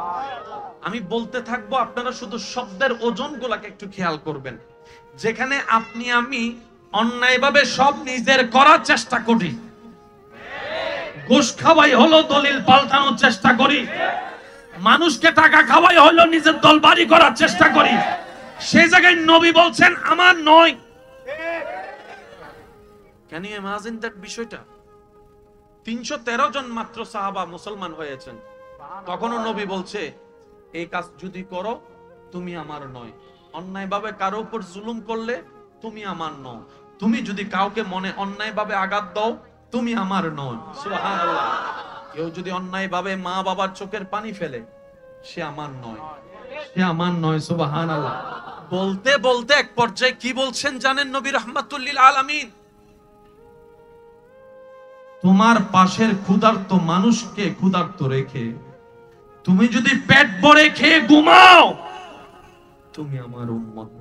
[SPEAKER 1] আমি বলতে থাকবো, আপনারা শুধু শব্দের ওজনগুলোকে একটু খেয়াল করবেন। যেখানে আপনি আমি অন্যায়ভাবে সব নিজের করার চেষ্টা করি, ঘুষ খাওয়াই হলো দলিল পাল্টানোর চেষ্টা করি, মানুষকে টাকা খাওয়াই হলো নিজের দল বাড়ি করার চেষ্টা করি, সেই জায়গায় নবী বলছেন আমার নয়। ক্যান ইউ ইমাজিন দ্যাট বিষয়টা? 313 জন মাত্র সাহাবা মুসলমান হয়েছেন, তখনও নবী বলছে এই কাজ যদি করো তুমি আমার নয়। অন্যায়ভাবে কারো উপর জুলুম করলে তুমি আমার নয়। তুমি যদি কাউকে মনে অন্যায়ভাবে আঘাত দাও তুমি আমার নয়। সুবহানাল্লাহ। কেউ যদি অন্যায়ভাবে মা বাবার চোখের পানি ফেলে সে আমার নয়, সে আমার নয়। সুবহানাল্লাহ। বলতে বলতে এক পর্যায়ে কি বলছেন জানেন নবী রাহমাতুল লিল আলামিন? তোমার পাশের ক্ষুধার্ত মানুষকে ক্ষুধার্ত রেখে তুমি যদি পেট ভরে খেয়ে ঘুমাও তুমি আমার উম্মত।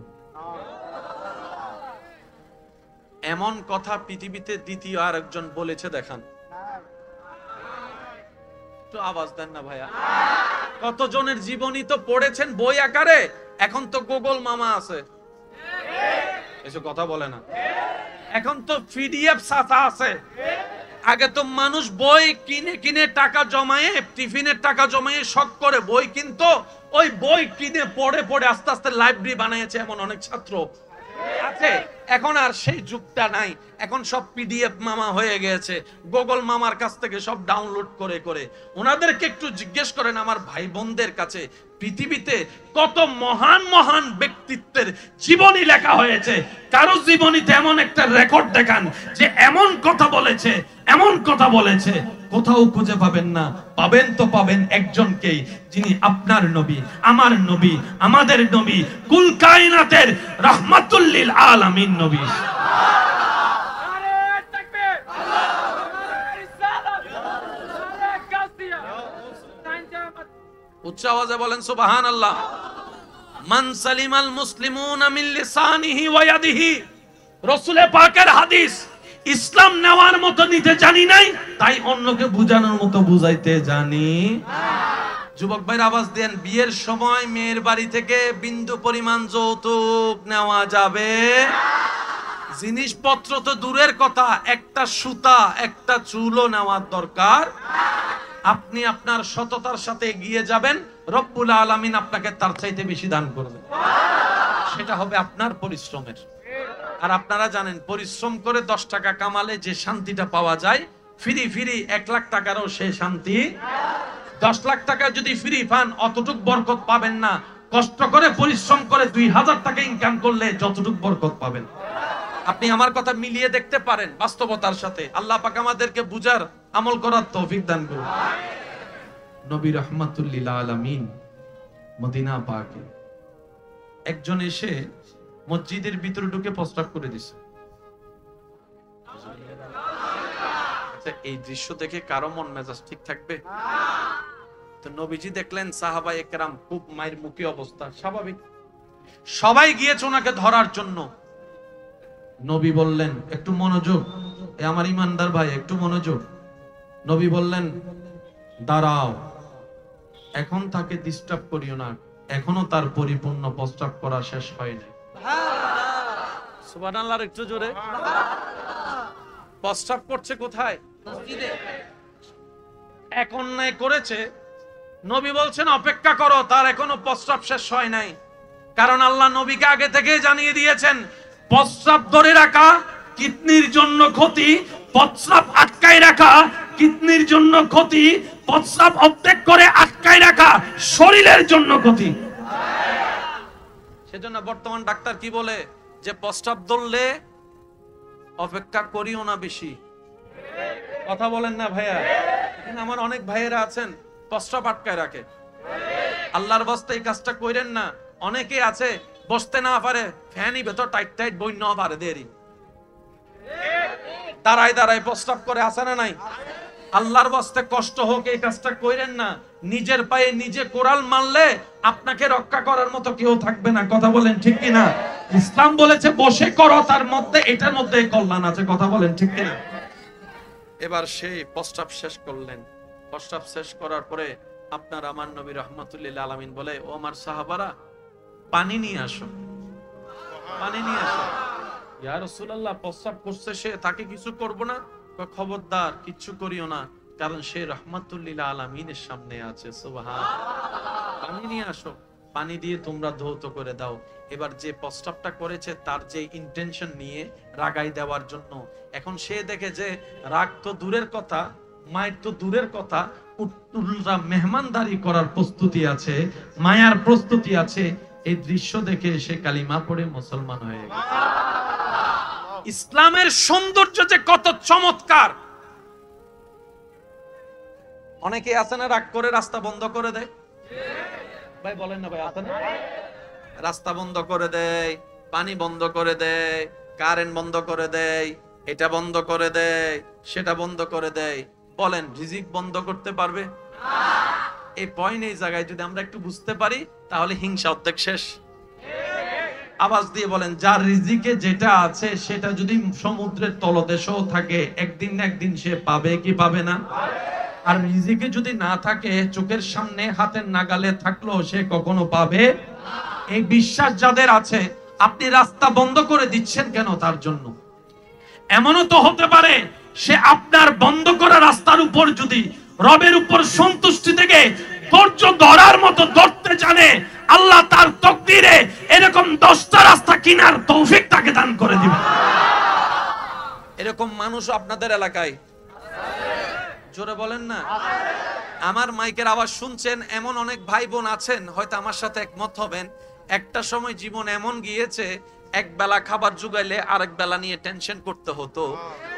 [SPEAKER 1] এমন কথা পৃথিবীতে দ্বিতীয় আরেকজন বলেছে দেখান? একটু আওয়াজ দেন না ভাইয়া। কতজনের জীবনী তো পড়েছেন বই আকারে, এখন তো গুগল মামা আছে, এসব কথা বলে না। এখন তো পিডিএফ সাথা আছে। আগে তো মানুষ বই কিনে কিনে টাকা জমায়ে, টিফিনের টাকা জমায়ে শখ করে বই কিনতো, ওই বই কিনে পড়ে পড়ে আস্তে আস্তে লাইব্রেরি বানিয়েছে এমন অনেক ছাত্র আছে। এখন আর সেই যুগটা নাই, এখন সব পিডিএফ মামা হয়ে গেছে, গুগল মামার কাছ থেকে সব ডাউনলোড করে করে। ওনাদেরকে একটু জিজ্ঞেস করেন আমার ভাই বোনদের কাছে, পৃথিবীতে কত মহান মহান ব্যক্তিত্বের জীবনী লেখা হয়েছে, কারো জীবনীতে এমন একটা রেকর্ড দেখান যে এমন কথা বলেছে, এমন কথা বলেছে, কোথাও খুঁজে পাবেন না। পাবেন তো পাবেন একজনকেই, যিনি আপনার নবী, আমার নবী, আমাদের নবী, কুল কায়নাতের রাহমাতুল লিল আলামিন নবী। উচ্চ আওয়াজে বলেন সুবহানাল্লাহ। মান সালিমাল মুসলিমুনা মিন লিসানিহি ওয়া ইয়াদিহি। রাসূলে পাকের হাদিস, ইসলাম নেওয়ার মতো নিতে জানি নাই, তাই অন্যকে বুঝানোর মতো বুঝাইতে জানি। যুবক ভাইরা আওয়াজ দেন, বিয়ের সময় মেয়ের বাড়ি থেকে বিন্দু পরিমাণ যৌতুক নেওয়া যাবে? জিনিসপত্র তো দূরের কথা, একটা সুতা একটা চুলও নেওয়ার দরকার। আপনি আপনার সততার সাথে এগিয়ে যাবেন, রব্বুল আলামিন আপনাকে তার চাইতে বেশি দান করবেন। সেটা হবে আপনার পরিশ্রমের। আর আপনারা জানেন পরিশ্রম করে 10 টাকা কামালে যে শান্তিটা পাওয়া যায়, ফ্রি ফ্রি 1 লাখ টাকারও সে শান্তি। 10 লাখ টাকা যদি ফ্রি পান অতটুক বরকত পাবেন না, কষ্ট করে পরিশ্রম করে 2000 টাকা ইনকাম করলে যতটুক বরকত পাবেন। আপনি আমার কথা মিলিয়ে দেখতে পারেন বাস্তবতার সাথে। আল্লাহ পাক আমাদেরকে বুঝার আমল করার তৌফিক দান করুন। নবী রাহমাতুল লিল আলামিন মদিনা পাকে একজন এসে মসজিদের ভিতরে ঢুকে প্রস্রাব করে দিছে। আচ্ছা, এই দৃশ্য দেখে কারো মন মেজাজ ঠিক থাকবে? তো নবীজি দেখলেন সাহাবায়ে কেরাম খুব মায়ের মুখী অবস্থা, স্বাভাবিক, সবাই গিয়েছে ওনাকে ধরার জন্য। নবী বললেন একটু মনোযোগ, এ আমার ইমানদার ভাই একটু মনোযোগ। নবী বললেন দাঁড়াও, এখন তাকে ডিস্টার্ব করিও না, এখনো তার পরিপূর্ণ প্রস্রাব করা শেষ হয়নি। সুবহানাল্লাহ, একটু জোরে। প্রস্রাব করছে কোথায়? মসজিদে। এক অন্যায় করেছে, নবী বলছেন অপেক্ষা করো, তার এখনো প্রস্রাব শেষ হয় নাই। কারণ আল্লাহ নবীকে আগে থেকে জানিয়ে দিয়েছেন প্রস্রাব ধরে রাখা কিডনির জন্য ক্ষতি, প্রস্রাব আটকায় রাখা কিডনির জন্য ক্ষতি, প্রস্রাব অর্ধেক করে আটকায় রাখা শরীরের জন্য ক্ষতি। সেজন্য বর্তমান ডাক্তার কি বলে যে প্রস্রাব ধরলে অপেক্ষা করিও না বেশি। কথা বলেন না ভাইয়া? আমার অনেক ভাইয়েরা আছেন প্রস্রাব আটকায় রাখে। আল্লাহর বাস্তে এই কাজটা কইরেন না। অনেকে আছে বসতে না পারে, ফ্যানই ভেতর টাইট টাইট বই না পারে, দেরি দাঁড়ায় দাঁড়ায় প্রস্রাব করে, আছে না নাই? আল্লাহর বাস্তে কষ্ট হোক, এই কাজটা কইরেন না। নিজের পায়ে নিজে কোরাল মারলে আপনাকে রক্ষা করার মতো কেউ থাকবে না। কথা বলেন ঠিক কিনা? ইসলাম বলেছে বসে করো, তার মধ্যে এটার মধ্যে কল্যাণ আছে। কথা বলেন ঠিক কিনা? এবার সেই প্রস্রাব শেষ করলেন। প্রস্রাব শেষ করার পরে আপনার আমার নবী রাহমাতুল লিল আলামিন বলে, ও আমার সাহাবারা পানি নিয়ে আসো, পানি নিয়ে আসো। ইয়া রাসূলুল্লাহ, প্রস্রাব করছে সে, তাকে কিছু করব না? খবরদার কিচ্ছু করিও না, কারণ সে রাহমাতুল লিল আলামিনের সামনে আছে। সুবহানাল্লাহ। পানি নিয়ে আসো, পানি দিয়ে তোমরা ধৌত করে দাও। এবার যে প্রস্তাবটা করেছে তার যে ইন্টেনশন নিয়ে রাগাই দেওয়ার জন্য, এখন সে দেখে যে রাগ তো দূরের কথা, মায়ের তো দূরের কথা, উল্টা মেহমানদারি করার প্রস্তুতি আছে, মায়ার প্রস্তুতি আছে। এই দৃশ্য দেখে সে কালিমা পড়ে মুসলমান হয়ে গেছে। ইসলামের সৌন্দর্য যে কত চমৎকার! অনেকে আছে না রাগ করে রাস্তা বন্ধ করে দেয়, ভাই বলেন না ভাই, আছে না? রাস্তা বন্ধ করে দেয়, পানি বন্ধ করে দেয়, কারেন্ট বন্ধ করে দেয়, এটা বন্ধ করে দেয়, সেটা বন্ধ করে দেয়। বলেন রিজিক বন্ধ করতে পারবে? এই পয়েন্ট, এই জায়গায় যদি আমরা একটু বুঝতে পারি তাহলে হিংসা অর্ধেক শেষ। আওয়াজ দিয়ে বলেন, যার রিজিকে যেটা আছে সেটা যদি সমুদ্রের তলদেশেও থাকে, একদিন না একদিন সে পাবে কি পাবে না? আর রিজিকে যদি না থাকে, চোখের সামনে হাতের নাগালে থাকলো সে কখনো পাবে। এই বিশ্বাস যাদের আছে, আপনি রাস্তা বন্ধ করে দিচ্ছেন কেন? তার জন্য এমনও তো হতে পারে সে আপনার বন্ধ করা রাস্তার উপর যদি রবের উপর সন্তুষ্টি থেকে ধৈর্য ধরার মতো ধরতে জানে, আল্লাহ তার তকদিরে এরকম 10টা রাস্তা কিনার তৌফিক তাকে দান করে দিবে। এরকম মানুষ আপনাদের এলাকায় জোরে বলেন না? আমার মাইকের আওয়াজ শুনছেন এমন অনেক ভাই বোন আছেন, হয়তো আমার সাথে একমত হবেন। একটা সময় জীবন এমন গিয়েছে, এক বেলা খাবার জুগাইলে আরেক বেলা নিয়ে টেনশন করতে হতো।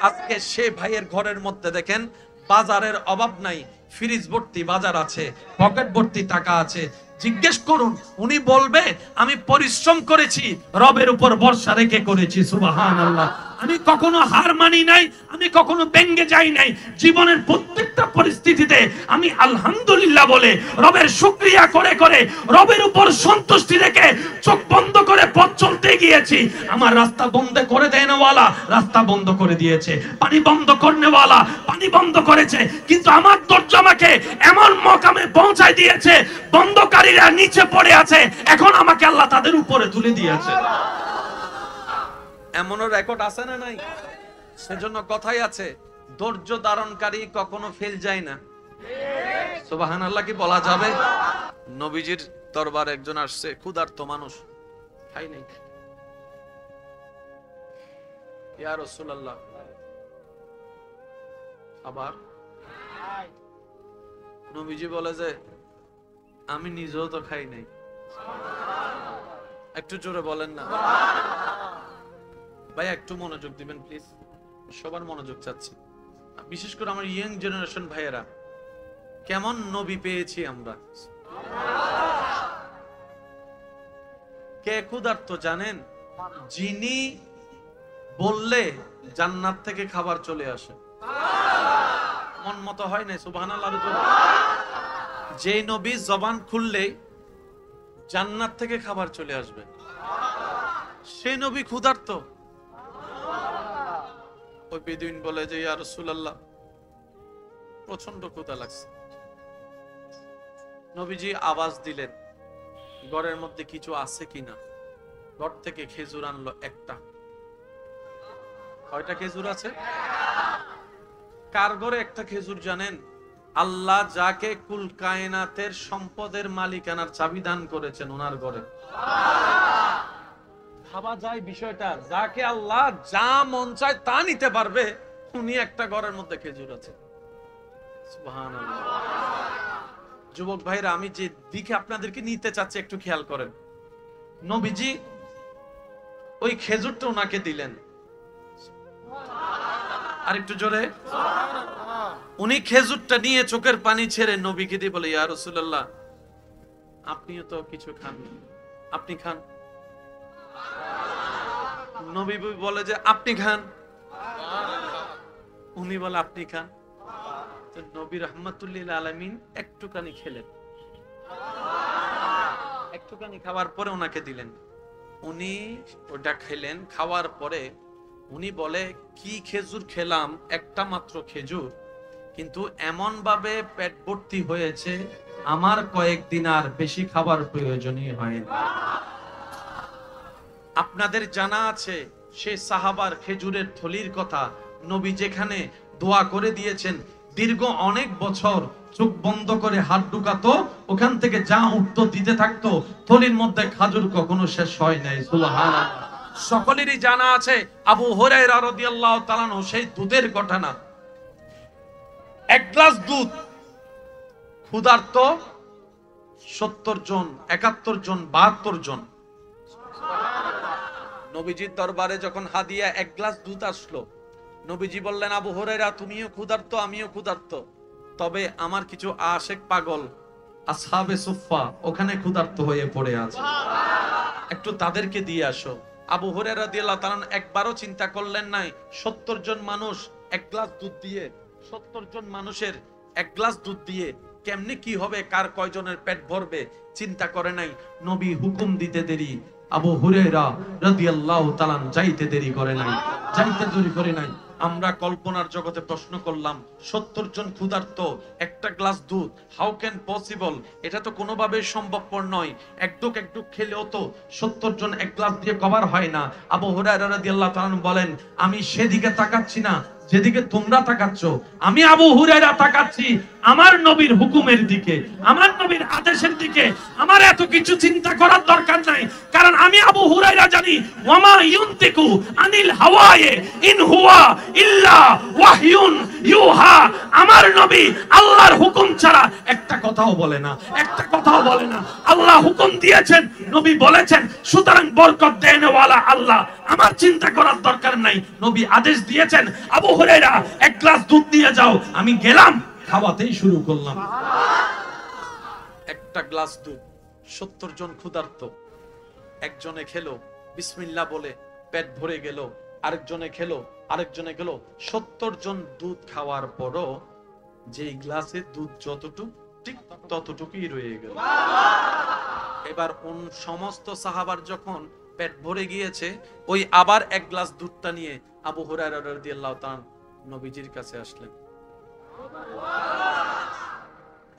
[SPEAKER 1] আজকে সে ভাইয়ের ঘরের মধ্যে দেখেন বাজারের অভাব নাই, ফ্রিজ ভর্তি বাজার আছে, পকেট ভর্তি টাকা আছে। জিজ্ঞেস করুন, উনি বলবে আমি পরিশ্রম করেছি, রবের উপর ভরসা রেখে করেছি। সুবহানাল্লাহ। আমি কখনো হার মানি নাই, আমি কখনো ব্যঙ্গে যাই নাই। জীবনের প্রত্যেকটা পরিস্থিতিতে আমি আলহামদুলিল্লাহ বলে রবের শুকরিয়া করে করে রবের উপর সন্তুষ্টি রেখে চোখ বন্ধ করে পথ চলতে গিয়েছি। আমার রাস্তা বন্ধ করে দেনওয়ালা রাস্তা বন্ধ করে দিয়েছে, পানি বন্ধ করনেওয়ালা পানি বন্ধ করেছে, কিন্তু আমার ধৈর্য আমাকে এমন মকামে পৌঁছায় দিয়েছে, বন্ধকারীরা নিচে পড়ে আছে, এখন আমাকে আল্লাহ তাদের উপরে তুলে দিয়েছে। এমনও রেকর্ড আছে না নাই? সেজন্য কথাই আছে, ধৈর্য ধারণকারী কখনো ফেল যায় না। সুবহানাল্লাহ কি বলা যাবে? নবীজির দরবারে একজন আসছে, ক্ষুধার্ত মানুষ, খাই নাই। ইয়া রাসূলুল্লাহ, আবার নবীজি বলে যে আমি নিজেও তো খাই নাই। একটু জোরে বলেন না ভাই, একটু মনোযোগ দিবেন প্লিজ, সবার মনোযোগ চাচ্ছি, বিশেষ করে আমার ইয়াং জেনারেশন ভাইয়েরা। কেমন নবী পেয়েছি আমরা। কে ক্ষুধার্ত জানেন? যিনি বললে জান্নাত থেকে খাবার চলে আসে। মন মতো হয় না, সুবহানাল্লাহ। যে নবী জবান খুললে জান্নাত থেকে খাবার চলে আসবে, সেই নবী ক্ষুধার্ত। ওই বেদুইন বলে যে ইয়া রাসূলুল্লাহ প্রচন্ড ক্ষুধা লাগছে। নবীজি আওয়াজ দিলেন ঘরের মধ্যে কিছু আছে কিনা। ঘর থেকে খেজুর আনলো একটা। কয়টা খেজুর আছে? কার ঘরে একটা খেজুর জানেন? আল্লাহ যাকে কুল কায়নাতের সম্পদের মালিকানার চাবি দান করেছেন ওনার ঘরে। ভাবা যায় বিষয়টা, যাকে আল্লাহ যা মন চায় তা নিতে পারবে, উনি একটা ঘরের মধ্যে খেজুর আছে। সুবহানাল্লাহ। যুবক ভাইরা, আমি যে দিকে আপনাদেরকে নিতে চাচ্ছি একটু খেয়াল করেন। নবীজি ওই খেজুরটা ওনাকে দিলেন। আর একটু জোরে। উনি খেজুরটা নিয়ে চোখের পানি ছেড়ে নবীকে দিয়ে বলে ইয়া রাসূলুল্লাহ আপনিও তো কিছু খান, আপনি খান। নবী বলে যে আপনি খান। উনি বলে আপনি খান। তো নবী রাহমাতুল্লিল আলামিন একটুখানি খেলেন। একটুখানি খাওয়ার পরে ওনাকে দিলেন। উনি ওটা খেলেন। খাওয়ার পরে উনি বলে কি খেজুর খেলাম, একটা মাত্র খেজুর, কিন্তু এমন ভাবে পেট ভর্তি হয়েছে আমার কয়েকদিন আর বেশি খাবার প্রয়োজনই হয় না। আপনাদের জানা আছে সেই সাহাবার খেজুরের থলির কথা। নবী যেখানে দোয়া করে দিয়েছেন, দীর্ঘ অনেক বছর চোখ বন্ধ করে হাত ঢুকাতো, ওখান থেকে যা উঠতো দিতে থাকতো। থলির মধ্যে খাজুর কখনো শেষ হয় নাই। সুবহানাল্লাহ। সকলেরই জানা আছে আবু হুরায়রা রাদিয়াল্লাহু তাআলা আনহু সেই দুধের ঘটনা। এক গ্লাস দুধ, ক্ষুধার্ত 70 জন, 71 জন, 72 জন। নবীজির দরবারে যখন হাদিয়া এক গ্লাস দুধ আসলো, নবীজি বললেন আবু হুরায়রা তুমিও ক্ষুধার্ত, আমিও ক্ষুধার্ত, তবে আমার কিছু আশেক পাগল আসহাবে সুফফা ওখানে ক্ষুধার্ত হয়ে পড়ে আছে, একটু তাদেরকে দিয়ে আসো। আবু হুরায়রা রাদিয়াল্লাহু তাআলা একবারও চিন্তা করলেন নাই 70 জন মানুষ এক গ্লাস দুধ দিয়ে, 70 জন মানুষের এক গ্লাস দুধ দিয়ে কেমনে কি হবে, কার কয়জনের পেট ভরবে, চিন্তা করে নাই। নবী হুকুম দিতে দেরি, আবু হুরায়রা রাদিয়াল্লাহু তাআলা যাইতে দেরি করে নাই, যাইতে দেরি করে নাই। আমরা কল্পনার জগতে প্রশ্ন করলাম 70 জন ক্ষুধার্ত, একটা গ্লাস দুধ, হাউ ক্যান পসিবল? এটা তো কোনোভাবে সম্ভবপর নয়। একটুক একটুক খেলেও তো 70 জন এক গ্লাস দিয়ে কভার হয় না। আবু হুরায়রা রাদিয়াল্লাহু তাআলা বলেন আমি সেদিকে তাকাচ্ছি না যেদিকে তোমরা তাকাচ্ছ, আমি আবু হুরায়রা তাকাচ্ছি আমার নবীর হুকুমের দিকে, আমার নবীর আদেশের দিকে। আমার এত কিছু চিন্তা করার দরকার নাই, কারণ আমি আবু হুরায়রা জানি ওয়ামা ইউনতিকু আনিল হাওয়ায়ে ইন হুয়া ইল্লা ওয়াহয়ুন ইউহা। আমার নবী আল্লাহর হুকুম ছাড়া একটা কথাও বলে না, একটা কথাও বলে না। আল্লাহ হুকুম দিয়েছেন, নবী বলেছেন, সুতরাং বরকত দেনওয়ালা আল্লাহ, আমার চিন্তা করার দরকার নাই। নবী আদেশ দিয়েছেন আবু হুরায়রা এক গ্লাস দুধ নিয়ে যাও, আমি গেলাম, খাওয়াতেই শুরু করলাম। একটা গ্লাস দুধ, 70 জন ক্ষুধার্ত, একজনে খেলো বিসমিল্লাহ বলে পেট ভরে গেল, আরেকজনে খেলো, আরেকজনে গেল। 70 জন দুধ খাওয়ার পরও যে গ্লাসে দুধ যতটুকু ঠিক ততটুকুই রয়ে গেল। এবার সমস্ত সাহাবার যখন পেট ভরে গিয়েছে, ওই আবার এক গ্লাস দুধটা নিয়ে আবু হুরায়রা রাদিয়াল্লাহু তাআলা নবীজির কাছে আসলেন।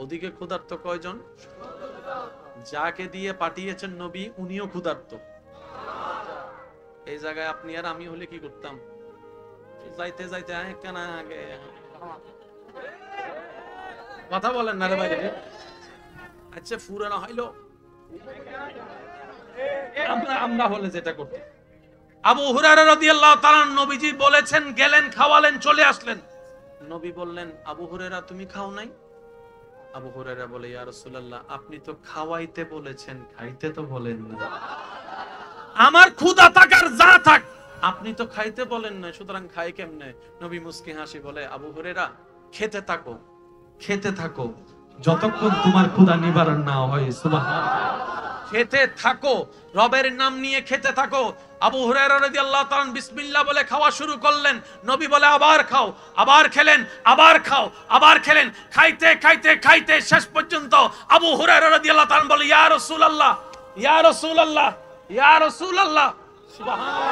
[SPEAKER 1] ওদিকে ক্ষুধার্ত কয়জন? যাকে দিয়ে পাঠিয়েছেন নবী উনিও ক্ষুধার্ত। এই জায়গায় আপনি আর আমি হলে কি করতাম? যাইতে যাইতে কেন আগে কথা বলেন না রে ভাই। আচ্ছা ফুরানো হইলো, আমরা হলে যেটা করতাম। আবু হুরায়রা রাদিয়াল্লাহু তাআলা নবীজি বলেছেন, গেলেন, খাওয়ালেন, চলে আসলেন। নবী বললেন আবু হুরায়রা তুমি খাও নাই? আবু হুরায়রা বলে ইয়া রাসূলুল্লাহ আপনি তো খাওয়াইতে বলেছেন, খাইতে তো বলেন না। আমার ক্ষুধা থাকার যা থাক, আপনি তো খাইতে বলেন না, সুতরাং খাই কেমনে? নবী মুস্কি হাসি বলে আবু হুরায়রা খেতে থাকো, খেতে থাকো যতক্ষণ তোমার ক্ষুধা নিবারণ না হয়। সুবহানাল্লাহ। খেতে থাকো, রবের নাম নিয়ে খেতে থাকো। আবু হুরায়রা রাদিয়াল্লাহু তাআলা বিসমিল্লাহ বলে খাওয়া শুরু করলেন, নবী বলে আবার খাও, আবার খেলেন, আবার খাও, আবার খেলেন। খাইতে খাইতে খাইতে শেষ পর্যন্ত আবু হুরায়রা রাদিয়াল্লাহু তাআলা বলে ইয়া রাসূলুল্লাহ, ইয়া রাসূলুল্লাহ, ইয়া রাসূলুল্লাহ, সুবহানাল্লাহ,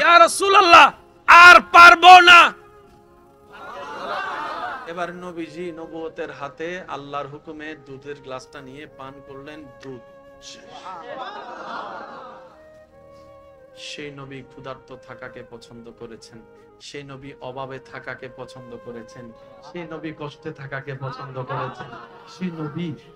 [SPEAKER 1] ইয়া রাসূলুল্লাহ, আর পারবো না। এবার নবীজি নবুয়তের হাতে আল্লাহর হুকুমে দুধের গ্লাসটা নিয়ে পান করলেন, দুধ। সেই নবী ক্ষুধার্ত থাকাকে পছন্দ করেছেন, সেই নবী অভাবে থাকাকে পছন্দ করেছেন, সেই নবী কষ্টে থাকাকে পছন্দ করেছেন,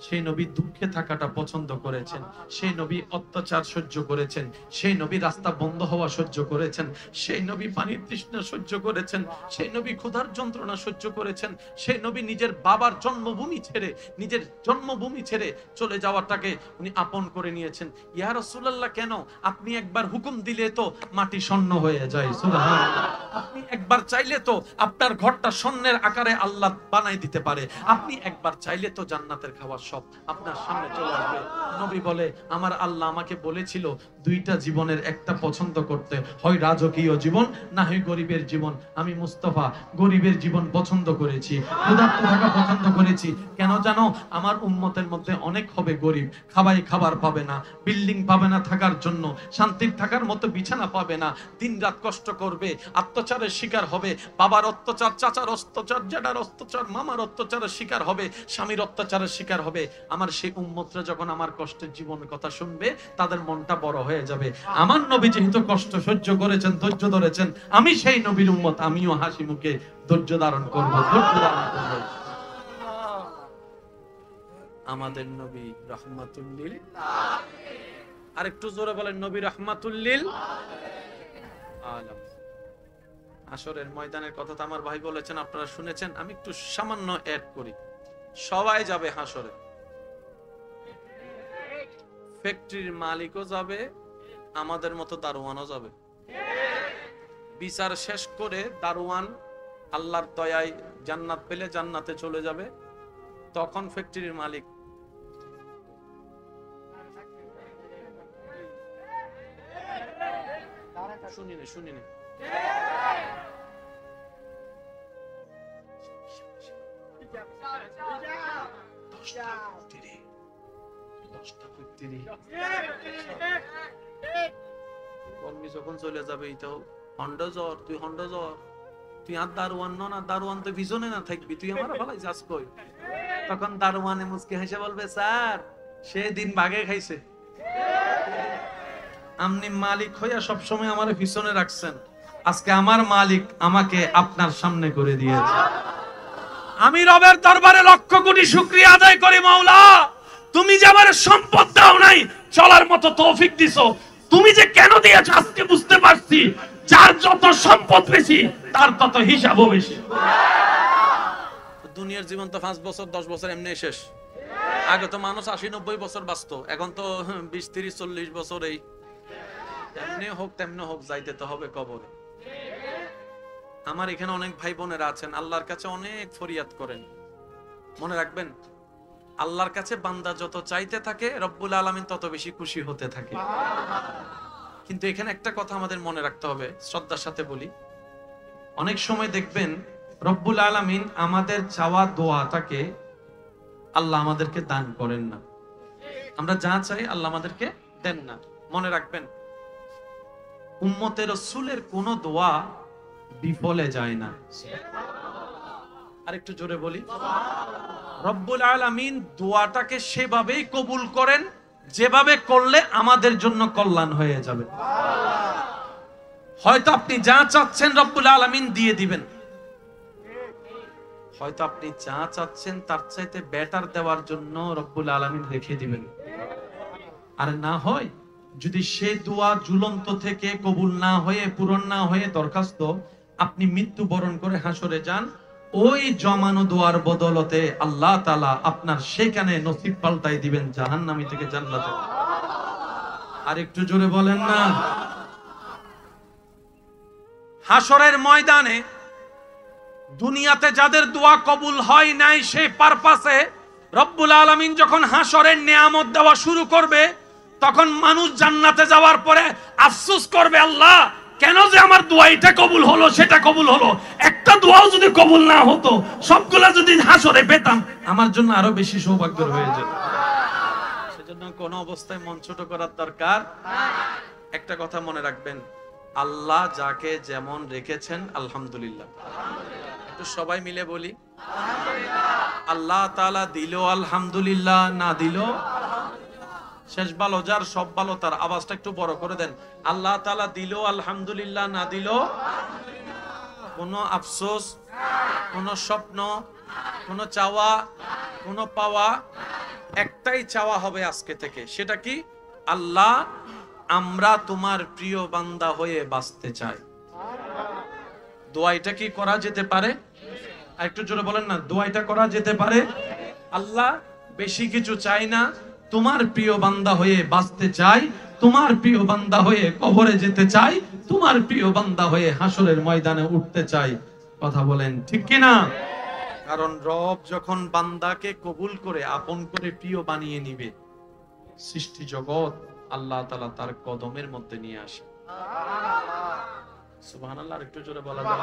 [SPEAKER 1] সেই নবী দুঃখে থাকাটা পছন্দ করেছেন, সেই নবী অত্যাচার সহ্য করেছেন, সেই নবী রাস্তা বন্ধ হওয়া সহ্য করেছেন, সেই নবী পানির তৃষ্ণা সহ্য করেছেন, সেই নবী ক্ষুধার যন্ত্রণা সহ্য করেছেন, সেই নবী নিজের বাবার জন্মভূমি ছেড়ে, নিজের জন্মভূমি ছেড়ে চলে যাওয়াটাকে উনি আপন করে নিয়েছেন। ইয়া রাসূলুল্লাহ, কেন? আপনি একবার হুকুম দিলে তো মাটি স্বর্ণ হয়ে যায়। সুবহানাল্লাহ। আপনি একবার চাইলে তো আপনার ঘরটা স্বর্ণের আকারে আল্লাহ বানাই দিতে পারে। আপনি একবার চাইলে তো জান্নাতের খাবার সব আপনার সামনে চলে আসবে। নবী বলে আমার আল্লাহ আমাকে বলেছিল দুইটা জীবনের একটা পছন্দ করতে, হয় রাজকীয় জীবন না হয় গরিবের জীবন। আমি মুস্তাফা গরিবের জীবন পছন্দ করেছি, ক্ষুধার্ত থাকা পছন্দ করেছি। কেন জানো? আমার উম্মতের মধ্যে অনেক হবে গরিব, খাবাই খাবার পাবে না, বিল্ডিং পাবে না থাকার জন্য, শান্তির থাকার মতো বিছানা পাবে না, দিন রাত কষ্ট করবে, অত্যাচারের শিকার হবে, বাবার অত্যাচার, চাচার অত্যাচার, জ্যাঠার অত্যাচার, মামার অত্যাচারের শিকার হবে, স্বামীর অত্যাচারের শিকার হবে। আমার সেই উম্মতরা যখন আমার কষ্টের জীবনের কথা শুনবে তাদের মনটা বড় হয়ে যাবে। আমার নবী যেহেতু কষ্ট সহ্য করেছেন, ধৈর্য ধরেছেন, আমি সেই নবীর উম্মত, আমিও হাসি মুখে ধৈর্য ধারণ করব, ধৈর্য ধারণ করব। আমাদের নবী রাহমাতুল লিল আলামিন। আর একটু জোরে বলেন, নবী রাহমাতুল লিল আলামিন। হাশরের ময়দানের কথা তো আমার ভাই বলেছেন, আপনারা শুনেছেন, আমি একটু সামান্য অ্যাড করি। সবাই যাবে হাশরে, ফ্যাক্টরির মালিকও যাবে, আমাদের মতো দারোয়ানও যাবে। বিচার শেষ করে দারোয়ান আল্লাহর দয়ায় জান্নাত পেলে জান্নাতে চলে যাবে, তখন ফ্যাক্টরির মালিক শুনিনি কর্মী যখন চলে যাবে, এইটাও হন্ড জ্বর, তুই হন্ড জ্বর, তুই আর দারোয়ান না, দারোয়ান তো পিছনে না থাকবি, তুই আমার ভালাই যাস কই? তখন দারোয়ানে মুচকি হেসে বলবে, স্যার সেদিন বাগে খাইছে, আপনি মালিক হইয়া সবসময় আমার পিছনে রাখছেন, আজকে আমার মালিক আমাকে আপনার সামনে করে দিয়েছে। আমি রবের দরবারে লক্ষ কোটি শুকরিয়া আদায় করি, মাওলা তুমি যে আমার সম্পদ দাও নাই, চলার মতো তৌফিক দিছো, তুমি যে কেন দিয়েছো আজকে বুঝতে পারছি। যার যত সম্পদ বেশি তার তত হিসাবও বেশি। দুনিয়ার জীবন তো 5 বছর 10 বছর এমনি শেষ। আগে তো মানুষ 80-90 বছর বাঁচত, এখন তো 20-30-40 বছর, এই এমনি হোক তেমনি হোক যাইতে তো হবে কবরে। আমার এখানে অনেক ভাই বোনেরা আছেন, আল্লাহর কাছে অনেক ফরিয়াদ করেন। মনে রাখবেন, আল্লাহর কাছে বান্দা যত চাইতে থাকে রব্বুল আলামিন তত বেশি খুশি হতে থাকে। কিন্তু এখানে একটা কথা আমাদের মনে রাখতে হবে, শ্রদ্ধার সাথে বলি, অনেক সময় দেখবেন রব্বুল আলামিন আমাদের চাওয়া দোয়াটাকে আল্লাহ আমাদেরকে দান করেন না। আমরা যা চাই আল্লাহ আমাদেরকে দেন না। মনে রাখবেন, উম্মতে রাসূলের কোন দোয়া বিফলে যায় না। আরেকটু জোরে বলি, রব্বুল আলামিন দোয়াটাকে সেভাবেই কবুল করেন যেভাবে করলে আমাদের জন্য কল্যাণ হয়ে যাবে। হয়তো আপনি যা চাচ্ছেন রব্বুল আলামিন দিয়ে দিবেন, হয়তো আপনি যা চাচ্ছেন তার চাইতে বেটার দেওয়ার জন্য রব্বুল আলামিন রেখে দিবেন। আর না হয় যদি সেই দোয়া ঝুলন্ত থেকে কবুল না হয়ে, পূরণ না হয়ে দরখাস্ত আপনি মৃত্যুবরণ করে হাসরে যান, ওই জমানো দোয়ার বদলতে আল্লাহ তাআলা আপনার সেখানে নসিব পাল্টাই দিবেন জাহান্নামী থেকে জান্নাতে। আর একটু জোরে বলেন না। হাসরের ময়দানে দুনিয়াতে যাদের দোয়া কবুল হয় নাই সেই পারপাসে রব্বুল আলামিন যখন হাসরের নিয়ামত দেওয়া শুরু করবে, তখন মানুষ জান্নাতে যাওয়ার পরে আফসোস করবে, আল্লাহ কেন যে আমার দোয়া এটা কবুল হলো সেটা কবুল হলো, একটা দোয়াও যদি কবুল না হতো, সবগুলা যদি হাসরে পেতাম, আমার জন্য আরো বেশি সৌভাগ্যের হয়ে যেত। সেজন্য কোন অবস্থায় মন ছোট করার দরকার। একটা কথা মনে রাখবেন, আল্লাহ যাকে যেমন রেখেছেন আলহামদুলিল্লাহ। একটু সবাই মিলে বলি আল্লাহ তাআলা দিল আলহামদুলিল্লাহ, না দিল শেষ ভালো, যার সব ভালো তার আওয়াজটা একটু বড় করে দেন। আল্লাহ তাআলা দিল আলহামদুলিল্লাহ, না দিল কোনো আফসোস, কোনো স্বপ্ন, কোনো চাওয়া, কোনো পাওয়া, একটাই চাওয়া হবে আজকে থেকে। সেটা কি? আল্লাহ আমরা তোমার প্রিয় বান্দা হয়ে বাঁচতে চাই। দোয়াইটা কি করা যেতে পারে? আর একটু জোরে বলেন না, দোয়াইটা করা যেতে পারে। আল্লাহ বেশি কিছু চাই না, তোমার প্রিয় বান্দা হয়ে বাঁচতে চাই, তোমার প্রিয় বান্দা হয়ে কবরে যেতে চাই, তোমার প্রিয় বান্দা হয়ে হাসরের ময়দানে উঠতে চাই। কথা বলেন ঠিক কিনা? কারণ রব যখন বান্দাকে কবুল করে আপন করে প্রিয় বানিয়ে নিবে, সৃষ্টি জগৎ আল্লাহ তাআলা তার কদমের মধ্যে নিয়ে আসে। সুবহানাল্লাহ, একটু জোরে বলা যায়।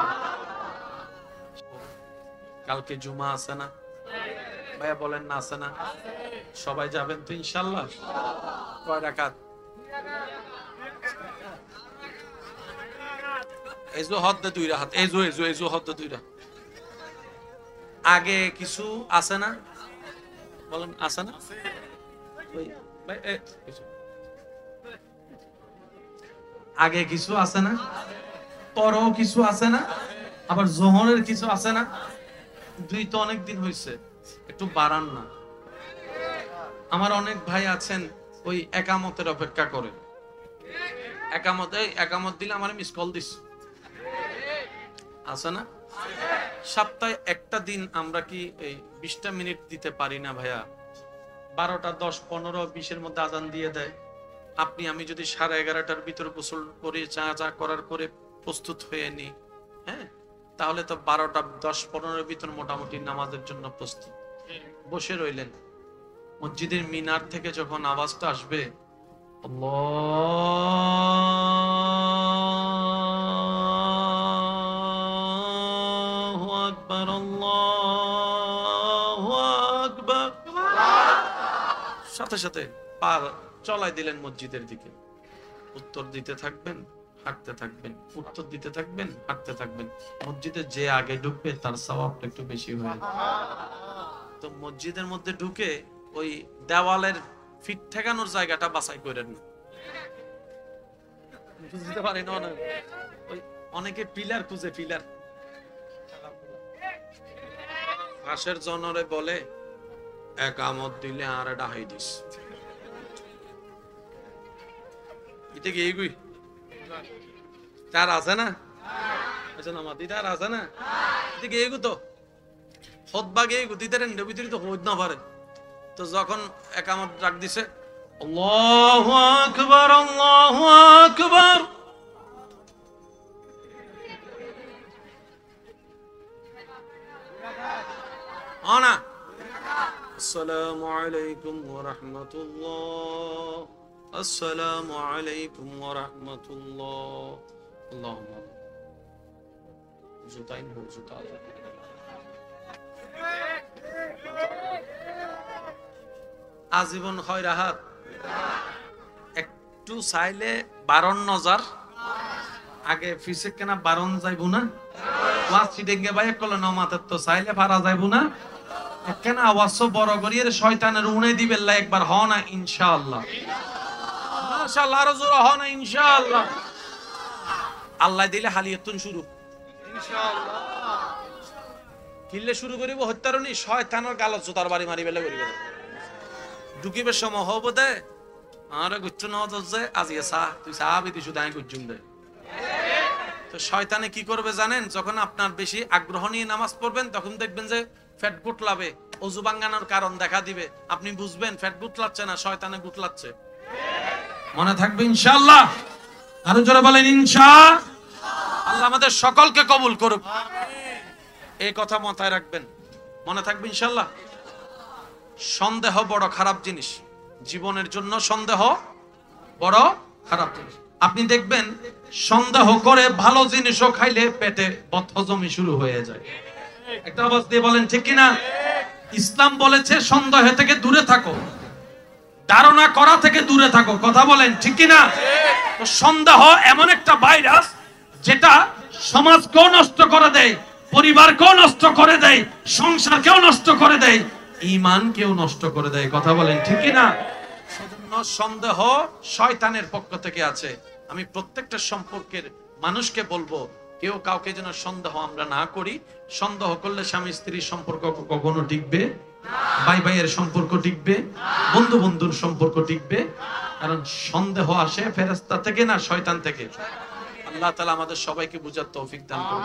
[SPEAKER 1] কালকে জুমা আছে না ভাইয়া? বলেন না আছে না? সবাই যাবেন তো ইনশাআল্লাহ? কয় রাকাত? এজো হদ্দে 2 রাকাত, এজো হদ্দে 2 রাকাত। আগে কিছু আছে না? বলেন আছে না? ওই ভাই আগে কিছু আছে না? পরও কিছু আছে না? আবার জোহরের কিছু আছে না? 2 তো অনেক দিন হইছে, একটু বাড়ান না। আমার অনেক ভাই আছেন ওই একামতের অপেক্ষা করে, একামত দিলে আমার মিস কল দিস আছে না? সপ্তাহে একটা দিন আমরা কি এই 20টা মিনিট দিতে পারি না ভাইয়া? 12টা 10 15 20-এর মধ্যে আজান দিয়ে দেয়। আপনি আমি যদি 11:30টার ভিতর গোসল করে চা করার পরে প্রস্তুত হয়ে নি, হ্যাঁ, তাহলে তো 12টা 10 15-এর ভিতর মোটামুটি নামাজের জন্য প্রস্তুত। বসে রইলেন, মসজিদের মিনার থেকে যখন আওয়াজটা আসবে আল্লাহু আকবার, আল্লাহু আকবার, সাথে সাথে পা চলাই দিলেন মসজিদের দিকে। উত্তর দিতে থাকবেন, হাঁটতে থাকবেন, উত্তর দিতে থাকবেন, হাঁটতে থাকবেন। মসজিদে যে আগে ঢুকবে তার সওয়াবটা একটু বেশি হয়ে যাবে। তো মসজিদের মধ্যে ঢুকে ওই দেওয়ালের ফিট ঠেকানোর জায়গাটা বাছাই করেন না, বুঝতে পারেন? ওই অনেকে পিলার খুঁজে, পিলার পাশের জনরে বলে একামত দিলে আর ডাহাই দিস, এটা কি এগুই তার আছে না? নামাতি তার আছে না? এটা কি এগু তো খুতবা গে গুতিতে রেন্ডে ভিতরে তো হইত না পারে। তো যখন একামত ডাক দিছে আল্লাহু আকবার, আল্লাহু আকবার, আনা আসসালামু আলাইকুম ওয়া রাহমাতুল্লাহ, আসসালামু আলাইকুম ওয়া রাহমাতুল্লাহ, আল্লাহুম্মা জুতাইন হো জুতা। আজীবন হয় রাহাত। একটু চাইলে 12 নজর আগে ফিসে কেনা 12 যাইবো না? ওয়াজ সিডেঙ্গে ভাই কলে নমাতে তো চাইলে পারা যাইবো না? কেন আওয়াজ বড় করিয়ে শয়তানের উনে দিবেন লা একবার হ না ইনশাআল্লাহ, মাশাআল্লাহ, আরো জোরে হ না ইনশাআল্লাহ। আল্লাহ দিলে হালিয়াতুন শুরু ইনশাআল্লাহ। কিল্লে শুরু করিব হত্যারনি শয়তানের গালত জুতার বাড়ি মারি বেলে করিবে। ঢুকিবার সময় হবো দে আরে গুচ্ছু না যে আজি সা তুই সাহাবি দিছু দাই গুচ্ছুম দে। তো শয়তানে কি করবে জানেন? যখন আপনার বেশি আগ্রহ নিয়ে নামাজ পড়বেন তখন দেখবেন যে ফ্যাট গুটলাবে, ওযু ভাঙানোর কারণ দেখা দিবে। আপনি বুঝবেন ফ্যাট গুটলাচ্ছে না, শয়তানে গুটলাচ্ছে। মনে থাকবে ইনশাআল্লাহ। আরো জোরে বলেন ইনশাআল্লাহ। আল্লাহ আমাদের সকলকে কবুল করুক। এই কথা মাথায় রাখবেন, মনে থাকবে ইনশাল্লাহ। সন্দেহ বড় খারাপ জিনিস, জীবনের জন্য সন্দেহ বড় খারাপ জিনিস। আপনি দেখবেন সন্দেহ করে ভালো জিনিসও খাইলে পেটে বদহজমি শুরু হয়ে যায়। একটা আওয়াজ দিয়ে বলেন ঠিক কিনা? ইসলাম বলেছে সন্দেহ থেকে দূরে থাকো, ধারণা করা থেকে দূরে থাকো। কথা বলেন ঠিক কিনা? তো সন্দেহ এমন একটা ভাইরাস যেটা সমাজকেও নষ্ট করে দেয়, পরিবারকেও নষ্ট করে দেয়, সংসারকেও নষ্ট করে দেয়, ঈমানকেও নষ্ট করে দেয়। কথা বলেন ঠিক কিনা? সেজন্য সন্দেহ শয়তানের পক্ষ থেকে আছে। আমি প্রত্যেকটা সম্পর্কের মানুষকে বলবো, কেউ কাউকে যেন সন্দেহ আমরা না করি। সন্দেহ করলে স্বামী স্ত্রীর সম্পর্ক কখনো টিকবে, ভাই ভাইয়ের সম্পর্ক টিকবে, বন্ধু বন্ধুর সম্পর্ক টিকবে। কারণ সন্দেহ আসে ফেরেশতা থেকে না শয়তান থেকে। আল্লাহ তাআলা আমাদের সবাইকে বুঝার তৌফিক দান করুন।